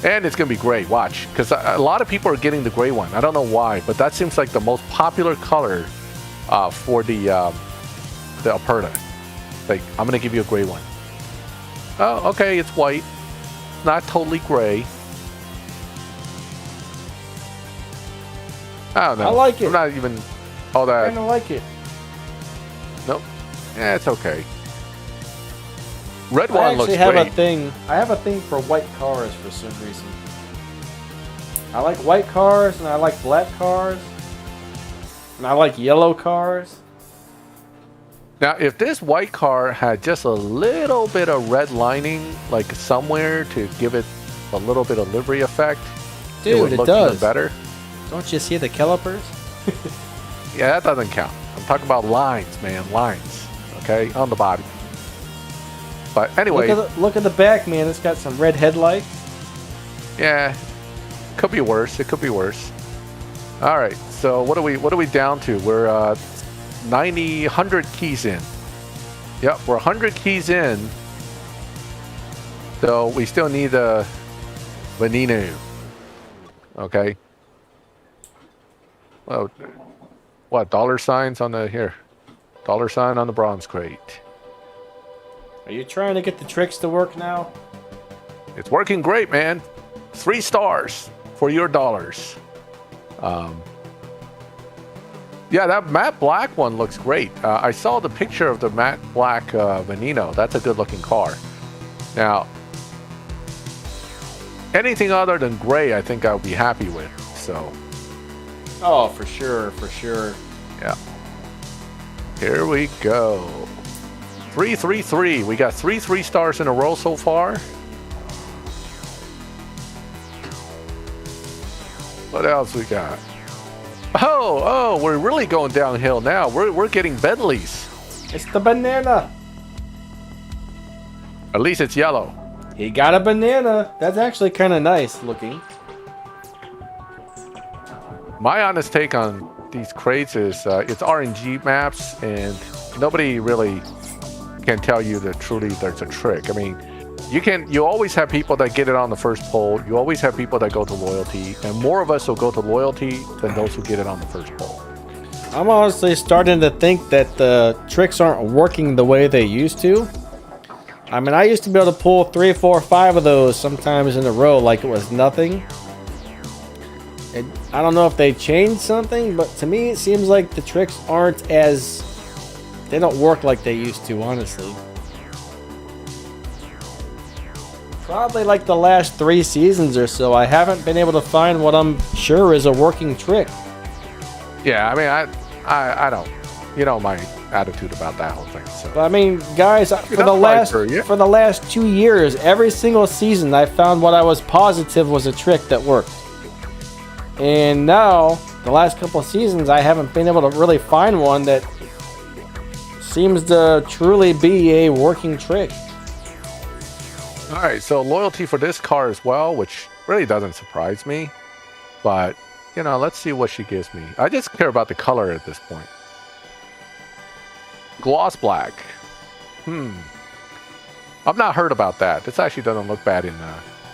And it's going to be gray, watch. Because a lot of people are getting the gray one. I don't know why, but that seems like the most popular color for the Aperta. Like, I'm going to give you a gray one. Oh, okay, it's white. Not totally gray. I don't know. I like it. I'm not even all I that. kind of like it. Nope. Yeah, it's okay. Red I one looks actually have great. a thing. I have a thing for white cars for some reason. I like white cars and I like black cars. And I like yellow cars. Now, if this white car had just a little bit of red lining, like somewhere to give it a little bit of livery effect, it Dude, would it look does. even better. Don't you see the calipers? Yeah, that doesn't count. I'm talking about lines, man, lines. Okay, on the body. But anyway, Look at the back, man. It's got some red headlights. yeah, could be worse. It could be worse. All right, so what are we down to? We're 90, 100 keys in. Yep, we're 100 keys in. So we still need the Veneno. Okay. Well, what dollar signs on the here? Dollar sign on the bronze crate. Are you trying to get the tricks to work now? It's working great, man. 3 stars for your dollars. Yeah, that matte black one looks great. I saw the picture of the matte black Veneno. That's a good-looking car. Now, anything other than gray, I think I'll be happy with. So, Oh, for sure, for sure. yeah. Here we go. 333. We got 3 stars in a row so far. What else we got? Oh, we're really going downhill now. We're getting Bentleys. It's the banana. At least it's yellow. He got a banana. That's actually kind of nice looking. My honest take on these crates is it's RNG maps, and nobody really can tell you that truly there's a trick. I mean, you always have people that get it on the first pull. You always have people that go to loyalty, and more of us will go to loyalty than those who get it on the first pull. I'm honestly starting to think that the tricks aren't working the way they used to. I mean, I used to be able to pull 3, 4, 5 of those sometimes in a row like it was nothing. And I don't know if they changed something, but to me it seems like the tricks aren't as... They don't work like they used to, honestly. Probably like the last 3 seasons or so, I haven't been able to find what I'm sure is a working trick. Yeah, I mean, I don't. You know my attitude about that whole thing. So. But I mean, guys, for the last 2 years, every single season, I found what I was positive was a trick that worked. And now, the last couple of seasons, I haven't been able to really find one that seems to truly be a working trick. All right, so loyalty for this car as well, which really doesn't surprise me. But, you know, let's see what she gives me. I just care about the color at this point. Gloss black. I'm not hurt about that. This actually doesn't look bad in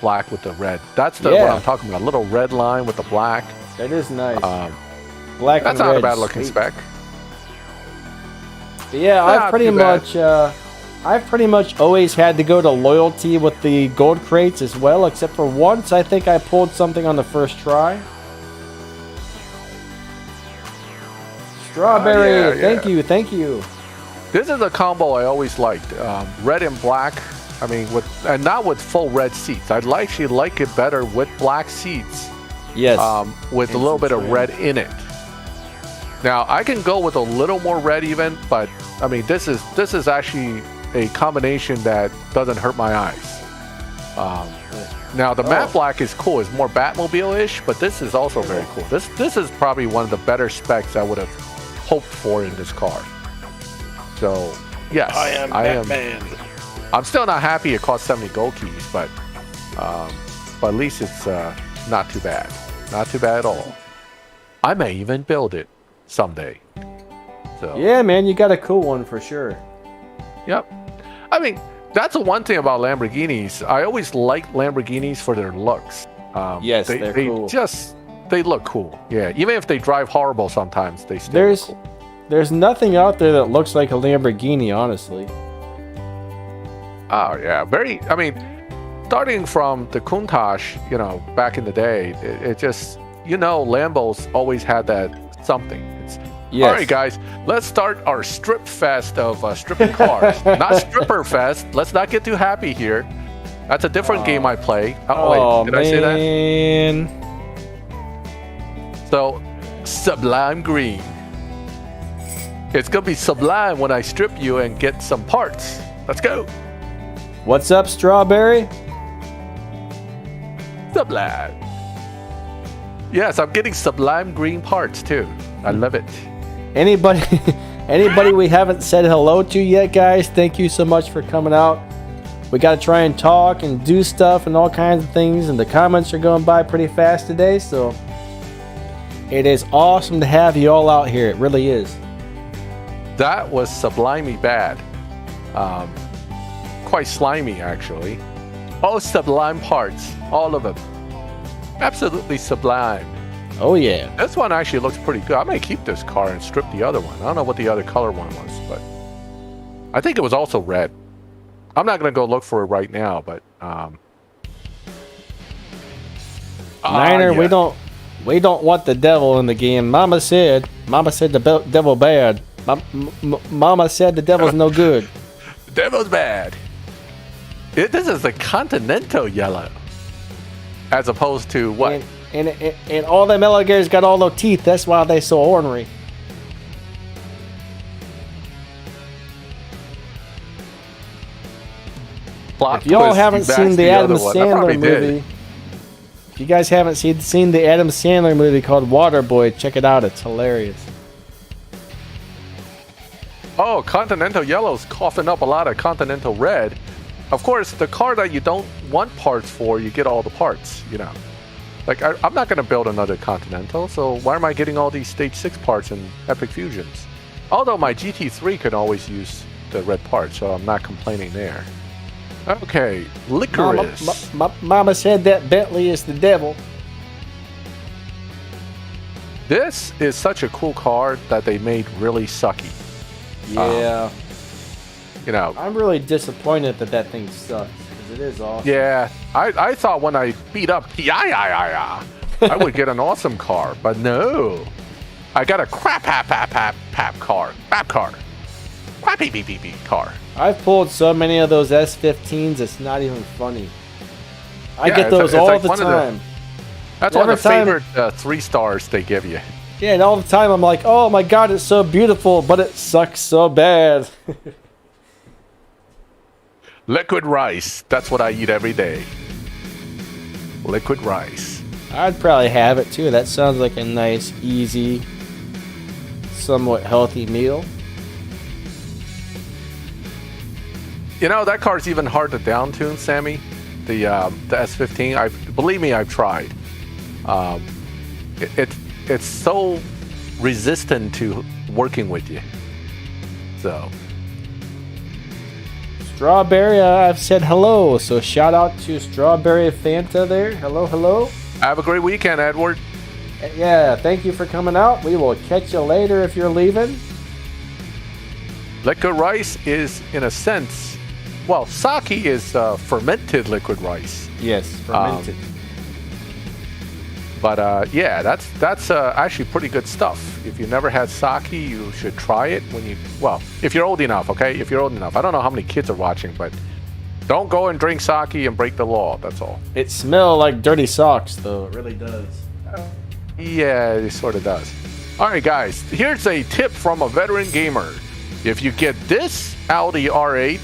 black with the red. That's the Yeah. what I'm talking about. Little red line with the black. That is nice. That's Black and not red, a bad looking sweet. spec. Yeah, Not I've pretty much always had to go to loyalty with the gold crates as well, except for once I think I pulled something on the first try. Strawberry, thank you. This is a combo I always liked. Red and black. I mean, and not with full red seats. I'd actually like it better with black seats. Yes. With a little bit of red in it. Now I can go with a little more red even, but I mean this is actually a combination that doesn't hurt my eyes. Now the matte black is cool. It's more Batmobile-ish, but this is also very cool. This is probably one of the better specs I would have hoped for in this car. So yes, I am Batman. I'm still not happy it cost 70 gold keys, but at least it's not too bad. Not too bad at all. I may even build it someday. So Yeah, man, you got a cool one for sure. Yep. I mean, that's the one thing about Lamborghinis. I always liked Lamborghinis for their looks. Yes, they they're cool. They look cool. Yeah, even if they drive horrible sometimes, they still look cool. There's nothing out there that looks like a Lamborghini, honestly. Oh yeah, I mean, starting from the Countach, back in the day, it just, Lambos always had that something. Yes. All right, guys, let's start our strip fest of stripping cars. Not stripper fest. Let's not get too happy here. That's a different game I play. Oh, wait, did I say that? So, Sublime Green. It's going to be sublime when I strip you and get some parts. Let's go. What's up, Strawberry? Sublime. Yes, I'm getting sublime green parts too. I love it. Anybody we haven't said hello to yet, guys, thank you so much for coming out. We got to try and talk and do stuff and all kinds of things, and the comments are going by pretty fast today, so it is awesome to have you all out here. It really is. That was sublimely bad. Quite slimy, actually. All sublime parts. All of them. Absolutely sublime. Oh, yeah. This one actually looks pretty good. I may keep this car and strip the other one. I don't know what the other color one was, but I think it was also red. I'm not going to go look for it right now, but Niner, yeah. we don't want the devil in the game. Mama said the devil bad. Mama said the devil's no good. The devil's bad. This is a continental yellow, as opposed to what? And all them alligators got all those teeth. That's why they so ornery. If y'all haven't seen the Adam Sandler movie, if you guys haven't seen the Adam Sandler movie called Waterboy, check it out. It's hilarious. Oh, Continental Yellow's coughing up a lot of Continental Red. Of course, the car that you don't want parts for, you get all the parts, Like, I'm not going to build another Continental, so why am I getting all these Stage 6 parts in Epic Fusions? Although my GT3 can always use the red parts, so I'm not complaining there. Okay, Licorice. Mama said that Bentley is the devil. This is such a cool car that they made really sucky. Yeah. I'm really disappointed that thing sucks, because it is awesome. Yeah, I thought when I beat up I would get an awesome car, but no. I got a crap car. Crappy beep car. I've pulled so many of those S15s, it's not even funny. I Yeah, get those it's all like the time. That's one of the favorite 3 stars they give you. Yeah, and all the time I'm like, oh my god, it's so beautiful, but it sucks so bad. Liquid rice. That's what I eat every day. Liquid rice. I'd probably have it too. That sounds like a nice, easy, somewhat healthy meal. That car's even hard to down tune, Sammy. The S15. Believe me, I've tried. It's so resistant to working with you. So Strawberry, I've said hello, so shout out to Strawberry Fanta there. Hello, hello. Have a great weekend, Edward. Yeah, thank you for coming out. We will catch you later if you're leaving. Liquid rice is, in a sense, well, sake is fermented liquid rice. Yes, fermented. But yeah, that's actually pretty good stuff. If you never had sake, you should try it when you, well, if you're old enough, okay? If you're old enough. I don't know how many kids are watching, but don't go and drink sake and break the law, that's all. It smells like dirty socks, though. It really does. Yeah, it sort of does. All right, guys, here's a tip from a veteran gamer. If you get this Audi R8,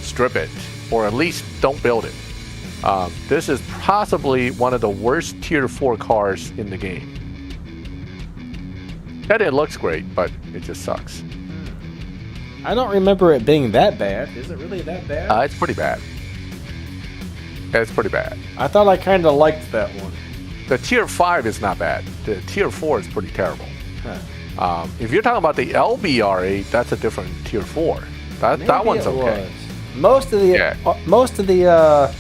strip it, or at least don't build it. This is possibly one of the worst tier 4 cars in the game. And it looks great, but it just sucks. I don't remember it being that bad. Is it really that bad? It's pretty bad. It's pretty bad. I thought I kind of liked that one. The tier 5 is not bad. The tier 4 is pretty terrible. Huh. If you're talking about the LBR8, that's a different tier 4. That one's okay. Most of the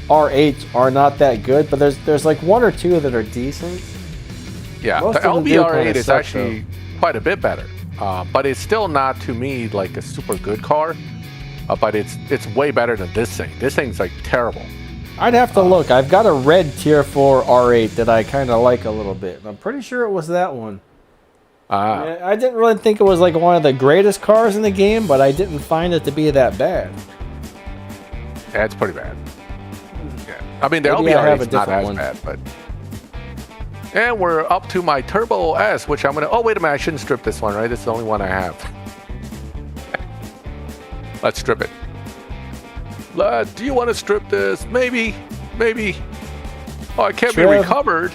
R8s are not that good, but there's like one or two that are decent. Yeah, Most the of them do LBR8 kinda is suck, actually quite a bit better, but it's still not, to me, like a super good car. But it's way better than this thing. This thing's like terrible. I'd have to look. I've got a red tier 4 R8 that I kind of like a little bit. I'm pretty sure it was that one. I didn't really think it was like one of the greatest cars in the game, but I didn't find it to be that bad. Yeah, it's pretty bad. Yeah. I mean, the Maybe I have LBR8 a is not different as one. bad, but... And we're up to my Turbo S, which I'm going to... Oh, wait a minute. I shouldn't strip this one, right? It's the only one I have. Let's strip it. Do you want to strip this? Maybe. Maybe. Oh, it can't be Trev. recovered.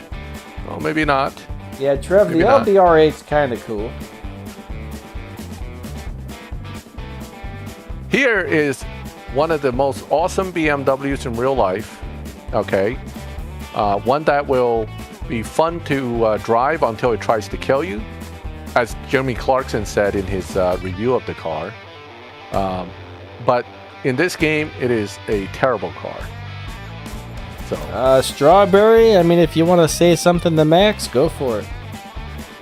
Oh, maybe not. Yeah, Trev, Maybe the not. LBR8's kind of cool. Here is one of the most awesome BMWs in real life. Okay. One that will be fun to drive until it tries to kill you, as Jeremy Clarkson said in his review of the car. But in this game, it is a terrible car. So, Strawberry, I mean, if you want to say something to Max, go for it.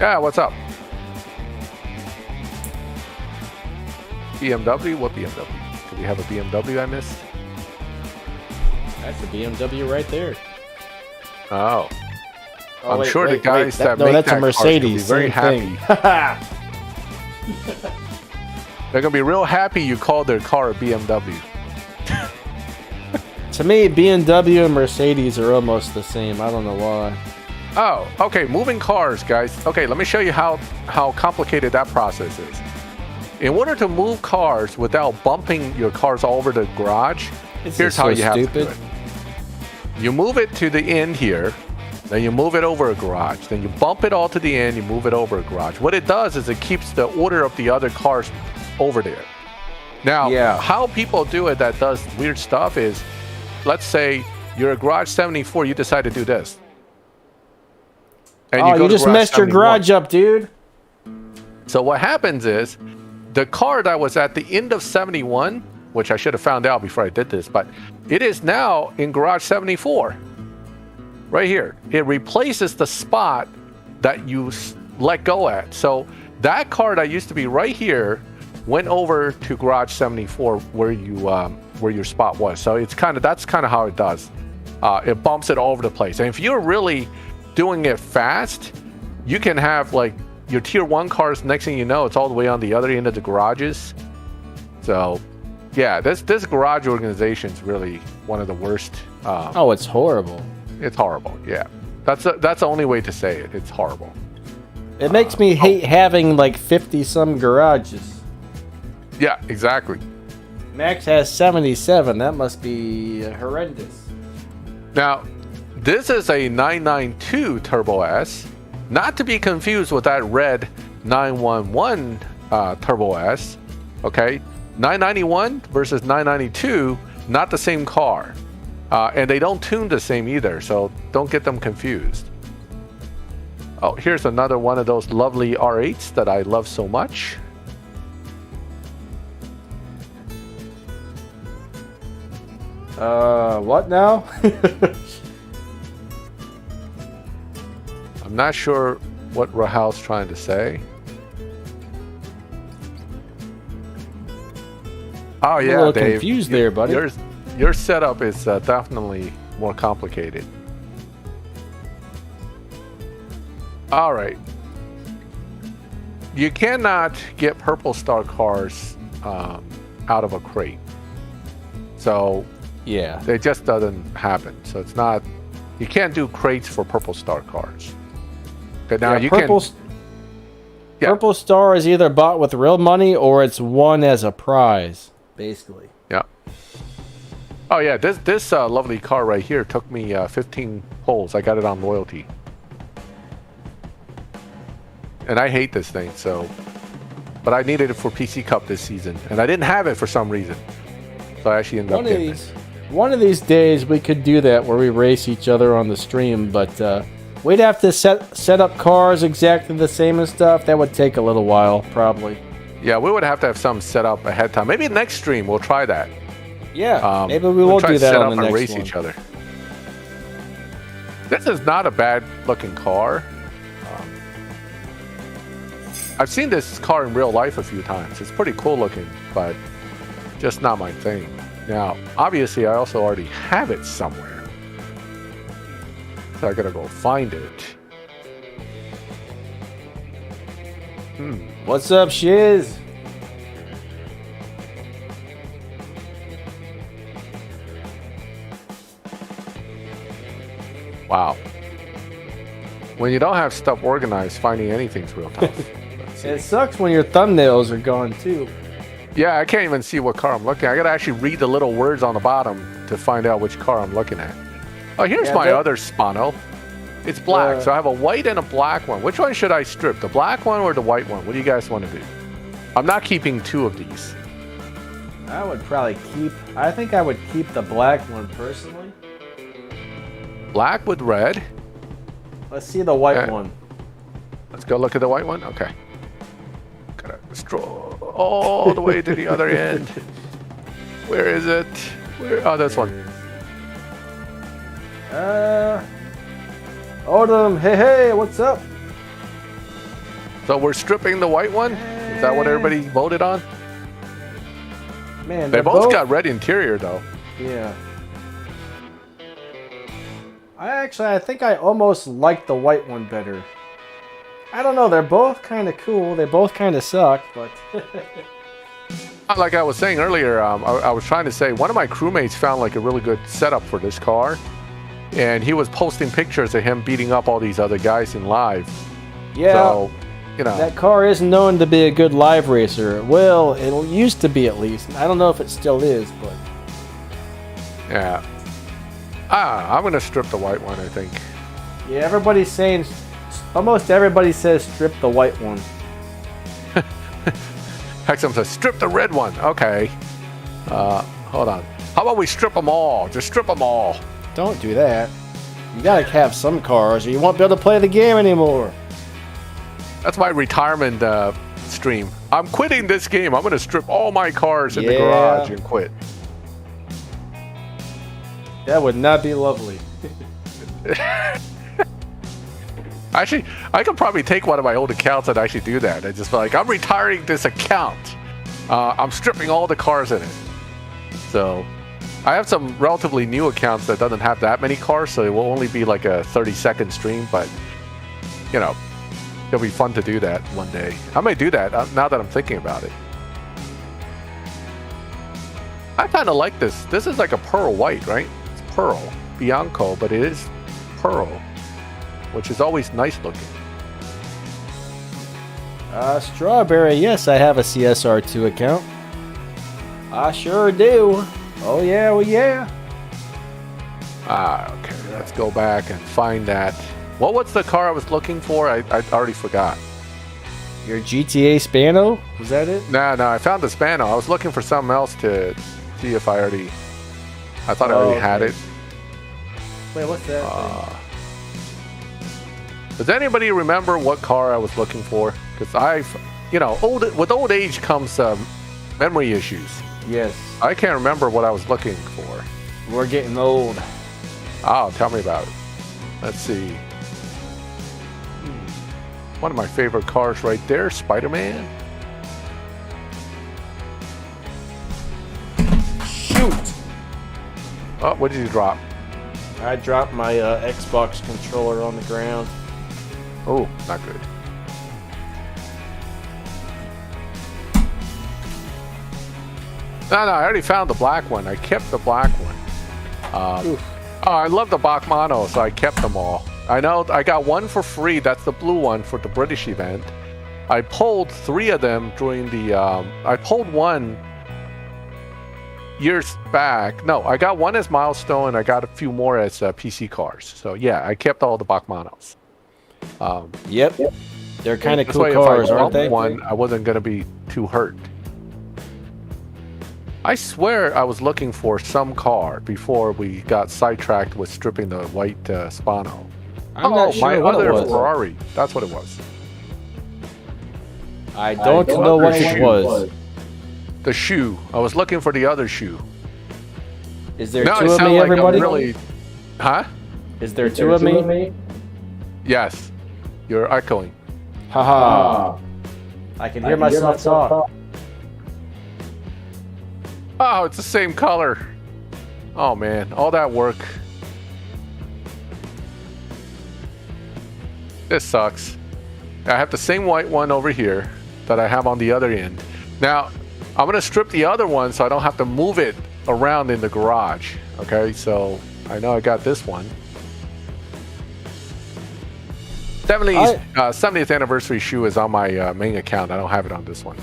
yeah, what's up? BMW? What BMW? Do we have a BMW I missed? That's a BMW right there. Oh. I'm wait, sure wait, the guys wait, that no, make that's that a car is gonna be Mercedes. very Same happy. thing. They're gonna be real happy you called their car a BMW. To me, BMW and Mercedes are almost the same. I don't know why. Oh, okay. Moving cars, guys. Okay, let me show you how complicated that process is. In order to move cars without bumping your cars all over the garage, here's how you have to do it. You move it to the end here, then you move it over a garage, then you bump it all to the end, you move it over a garage. What it does is it keeps the order of the other cars over there. Now, how people do it that does weird stuff is, let's say you're a garage 74, you decide to do this. And You just messed your garage up, dude. So what happens is, the car that was at the end of 71, which I should have found out before I did this, but it is now in garage 74. Right here. It replaces the spot that you let go at. So that car that used to be right here went over to garage 74 where your spot was. So that's kind of how it does. It bumps it all over the place. And if you're really doing it fast, you can have like your tier 1 cars, next thing you know, it's all the way on the other end of the garages. So yeah, this garage organization is really one of the worst. It's horrible. It's horrible. Yeah, that's the only way to say it. It's horrible. It makes me hate having like 50 some garages. Yeah, exactly. Max has 77. That must be horrendous. Now, this is a 992 Turbo S, not to be confused with that red 911 Turbo S. Okay, 991 versus 992, not the same car. And they don't tune the same either, so don't get them confused. Oh, here's another one of those lovely R8s that I love so much. What now? I'm not sure what Rahal's trying to say. Oh yeah, a little Dave. confused there, buddy. Your setup is definitely more complicated. All right. You cannot get purple star cars out of a crate. So Yeah. it just doesn't happen. So it's not. You can't do crates for purple star cars. Okay, now you purple, can. Yeah. Purple Star is either bought with real money or it's won as a prize, basically. Yeah. Oh yeah, this lovely car right here took me 15 holes. I got it on loyalty. And I hate this thing, so. But I needed it for PC Cup this season, and I didn't have it for some reason. So I actually ended up getting it. One of these days we could do that where we race each other on the stream, but we'd have to set up cars exactly the same and stuff. That would take a little while, probably. Yeah, we would have to have some set up ahead of time. Maybe next stream we'll try that. Yeah, maybe we will do that on the next one. And race each other. This is not a bad looking car. I've seen this car in real life a few times. It's pretty cool looking, but just not my thing. Now, obviously, I also already have it somewhere. So I gotta go find it. What's up, Shiz? Wow. When you don't have stuff organized, finding anything's real tough. It sucks when your thumbnails are gone, too. Yeah, I can't even see what car I'm looking at. I gotta actually read the little words on the bottom to find out which car I'm looking at. Oh, here's my other Spano. It's black, so I have a white and a black one. Which one should I strip? The black one or the white one? What do you guys want to do? I'm not keeping two of these. I would probably I think I would keep the black one, personally. Black with red. Let's see the white one. Let's go look at the white one. Okay. Gotta stroll all the way to the other end. Where is it? Oh, this one. Odom, hey, what's up? So we're stripping the white one? Is that what everybody voted on? Man, they both got red interior, though. Yeah. I think I almost like the white one better. I don't know, they're both kind of cool. They both kind of suck, but... Like I was saying earlier, I was trying to say, one of my crewmates found like a really good setup for this car. And he was posting pictures of him beating up all these other guys in live. Yeah, so, you know. That car is known to be a good live racer. Well, it used to be at least. I don't know if it still is, but... Yeah. I'm going to strip the white one, I think. Yeah, everybody's saying... Almost everybody says strip the white one. Hexam says, strip the red one. Okay. Hold on. How about we strip them all? Just strip them all. Don't do that. You gotta have some cars or you won't be able to play the game anymore. That's my retirement stream. I'm quitting this game. I'm going to strip all my cars in the garage and quit. That would not be lovely. Actually, I could probably take one of my old accounts and actually do that. I just be like, I'm retiring this account. I'm stripping all the cars in it. So I have some relatively new accounts that doesn't have that many cars, so it will only be like a 30-second stream, but you know, it'll be fun to do that one day. I might do that now that I'm thinking about it. I kind of like this. This is like a pearl white, right? It's pearl. Bianco, but it is pearl, which is always nice looking. Strawberry, yes, I have a CSR2 account. I sure do. Oh yeah, well yeah. Okay, let's go back and find that. What was the car I was looking for? I already forgot. Your GTA Spano? Was that it? No, I found the Spano. I was looking for something else to see if I thought I already had it. Wait, what's that? Does anybody remember what car I was looking for? Because with old age comes memory issues. Yes. I can't remember what I was looking for. We're getting old. Oh, tell me about it. Let's see. One of my favorite cars right there, Spider-Man. Shoot! Oh, what did you drop? I dropped my Xbox controller on the ground. Oh, not good. No, I already found the black one. I kept the black one. Oh, I love the Bachmano, so I kept them all. I know I got one for free. That's the blue one for the British event. I pulled 3 of them during the... I pulled one years back. No, I got one as milestone. I got a few more as PC cars. So yeah, I kept all the Bachmanos. Yep. They're kind of cool If cars, I aren't they? One, I wasn't going to be too hurt. I swear I was looking for some car before we got sidetracked with stripping the white Spano. I'm not sure my what other it was. Ferrari. That's what it was. I don't know what it was. The shoe. I was looking for the other shoe. Is there No, 2 it of sounded me, like I'm everybody? really... Huh? Is there 2 of me? Yes. You're echoing. Haha. I can hear myself talk. Oh, it's the same color. Oh man, all that work. This sucks. I have the same white one over here that I have on the other end. Now, I'm gonna strip the other one so I don't have to move it around in the garage. Okay, so I know I got this one. 70th anniversary shoe is on my main account. I don't have it on this one.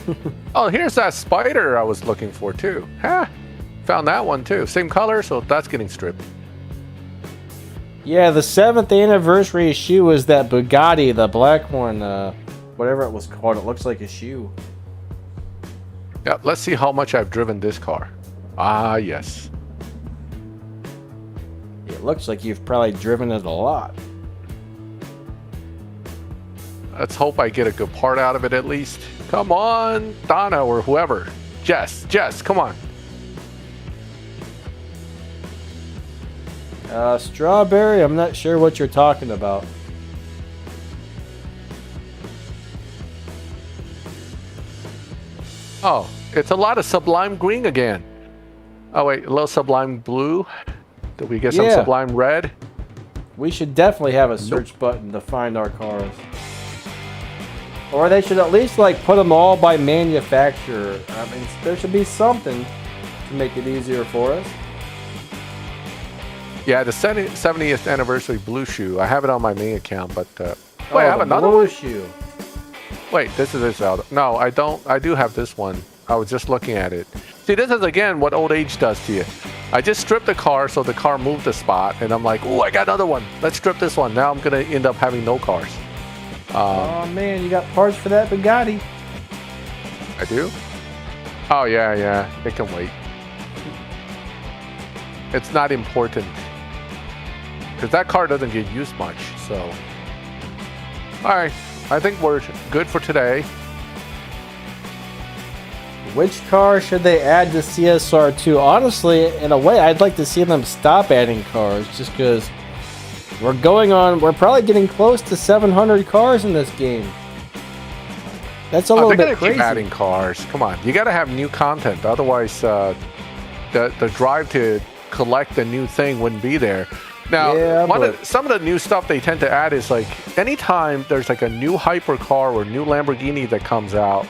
Oh, here's that spider I was looking for too. Found that one too. Same color, so that's getting stripped. Yeah, the 7th anniversary shoe is that Bugatti, the black one, whatever it was called. It looks like a shoe. Yeah, let's see how much I've driven this car. Ah, yes. It looks like you've probably driven it a lot. Let's hope I get a good part out of it at least. Come on, Donna or whoever. Jess, come on. Strawberry, I'm not sure what you're talking about. Oh, it's a lot of sublime green again. Oh wait, a little sublime blue. Did we get some sublime red? We should definitely have a search button to find our cars. Or they should at least like put them all by manufacturer. I mean, there should be something to make it easier for us. Yeah, the 70th anniversary blue shoe. I have it on my main account, but wait, I have another blue one? shoe. Wait, this is this out. No, I don't. I do have this one. I was just looking at it. See, this is again what old age does to you. I just stripped the car so the car moved the spot, and I'm like, oh, I got another one. Let's strip this one. Now I'm gonna end up having no cars. Oh man, you got parts for that Bugatti? I do? Oh yeah, it can wait. It's not important because that car doesn't get used much. So, all right, I think we're good for today. Which car should they add to CSR2? Honestly, in a way, I'd like to see them stop adding cars just because we're probably getting close to 700 cars in this game. That's a little bit crazy. Keep adding cars. Come on, you got to have new content. Otherwise, the drive to collect the new thing wouldn't be there. Now, some of the new stuff they tend to add is like anytime there's like a new hypercar or new Lamborghini that comes out,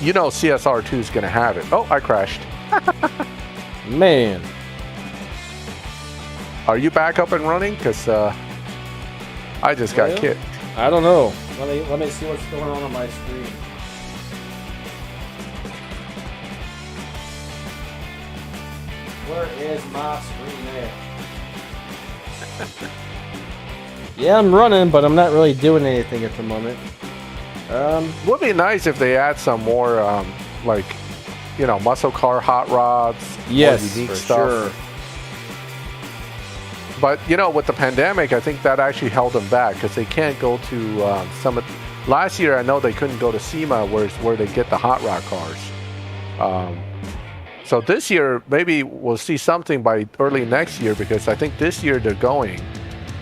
you know CSR2 is going to have it. Oh, I crashed. Man. Are you back up and running? Because I just got kicked. I don't know. Let me see what's going on my screen. Where is my screen at? Yeah, I'm running, but I'm not really doing anything at the moment. Would be nice if they add some more, like, you know, muscle car hot rods. Yes, unique for stuff. sure. But you know, with the pandemic, I think that actually held them back because they can't go to some. Last year, I know they couldn't go to SEMA, where they get the hot rod cars. So this year, maybe we'll see something by early next year, because I think this year they're going.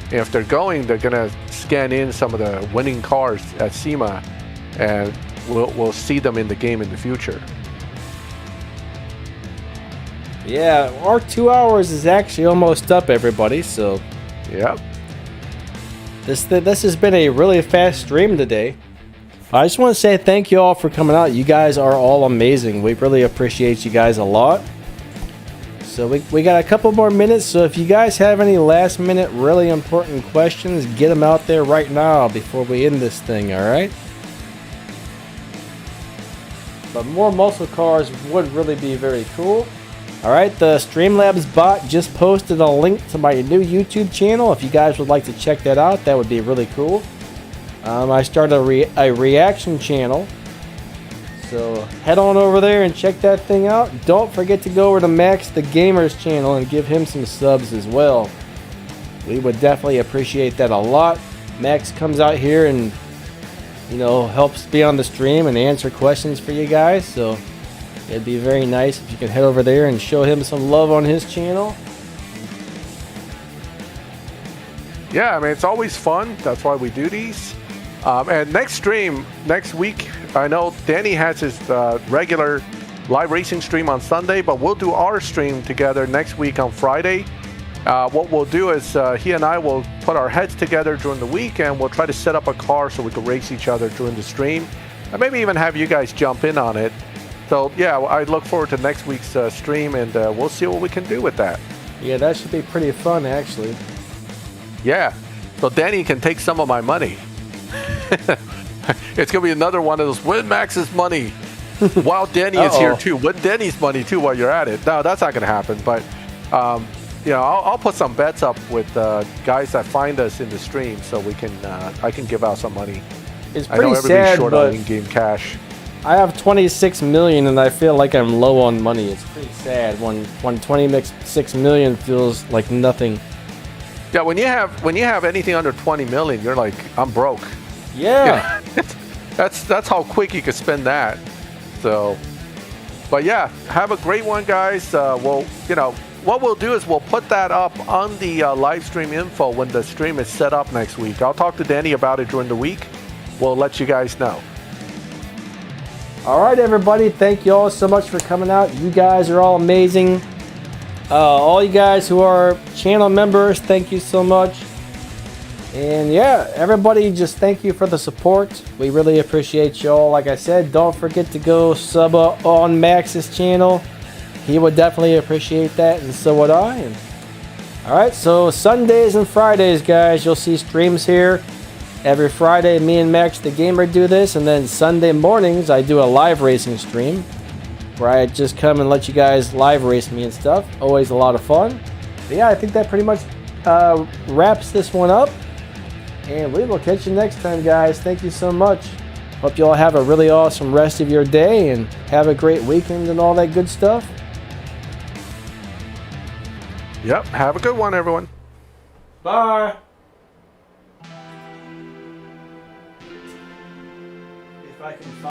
If they're going, they're gonna scan in some of the winning cars at SEMA, and we'll see them in the game in the future. Yeah, our 2 hours is actually almost up, everybody. So, Yep. this has been a really fast stream today. I just want to say thank you all for coming out. You guys are all amazing. We really appreciate you guys a lot. So we got a couple more minutes. So if you guys have any last minute really important questions, get them out there right now before we end this thing, all right? But more muscle cars would really be very cool. All right, the Streamlabs bot just posted a link to my new YouTube channel. If you guys would like to check that out, that would be really cool. I started a reaction channel, so head on over there and check that thing out. Don't forget to go over to MaxTheGamer's channel and give him some subs as well. We would definitely appreciate that a lot. Max comes out here and, you know, helps be on the stream and answer questions for you guys, so it'd be very nice if you could head over there and show him some love on his channel. Yeah, I mean, it's always fun. That's why we do these. And next stream, next week, I know Danny has his regular live racing stream on Sunday, but we'll do our stream together next week on Friday. What we'll do is he and I will put our heads together during the week, and we'll try to set up a car so we can race each other during the stream, and maybe even have you guys jump in on it. So yeah, I look forward to next week's stream, and we'll see what we can do with that. Yeah, that should be pretty fun, actually. Yeah, so Danny can take some of my money. It's gonna be another one of those win Max's money while Danny is here too. Win Danny's money too while you're at it. No, that's not gonna happen. But you know, I'll put some bets up with guys that find us in the stream, so we can I can give out some money. It's I know pretty everybody's sad, short but on in-game cash. I have 26 million and I feel like I'm low on money. It's pretty sad when 26 million feels like nothing. Yeah, when you have anything under 20 million, you're like, I'm broke. Yeah. That's how quick you can spend that. So, but yeah, have a great one, guys. We'll, you know, what we'll do is we'll put that up on the live stream info when the stream is set up next week. I'll talk to Danny about it during the week. We'll let you guys know. All right, everybody. Thank you all so much for coming out. You guys are all amazing. All you guys who are channel members, thank you so much. And yeah, everybody, just thank you for the support. We really appreciate you all. Like I said, don't forget to go sub on Max's channel. He would definitely appreciate that, and so would I. And, all right, so Sundays and Fridays, guys, you'll see streams here. Every Friday, me and Max the Gamer do this, and then Sunday mornings, I do a live racing stream where I just come and let you guys live race me and stuff. Always a lot of fun. But yeah, I think that pretty much wraps this one up. And we will catch you next time, guys. Thank you so much. Hope you all have a really awesome rest of your day and have a great weekend and all that good stuff. Yep, have a good one, everyone. Bye. If I can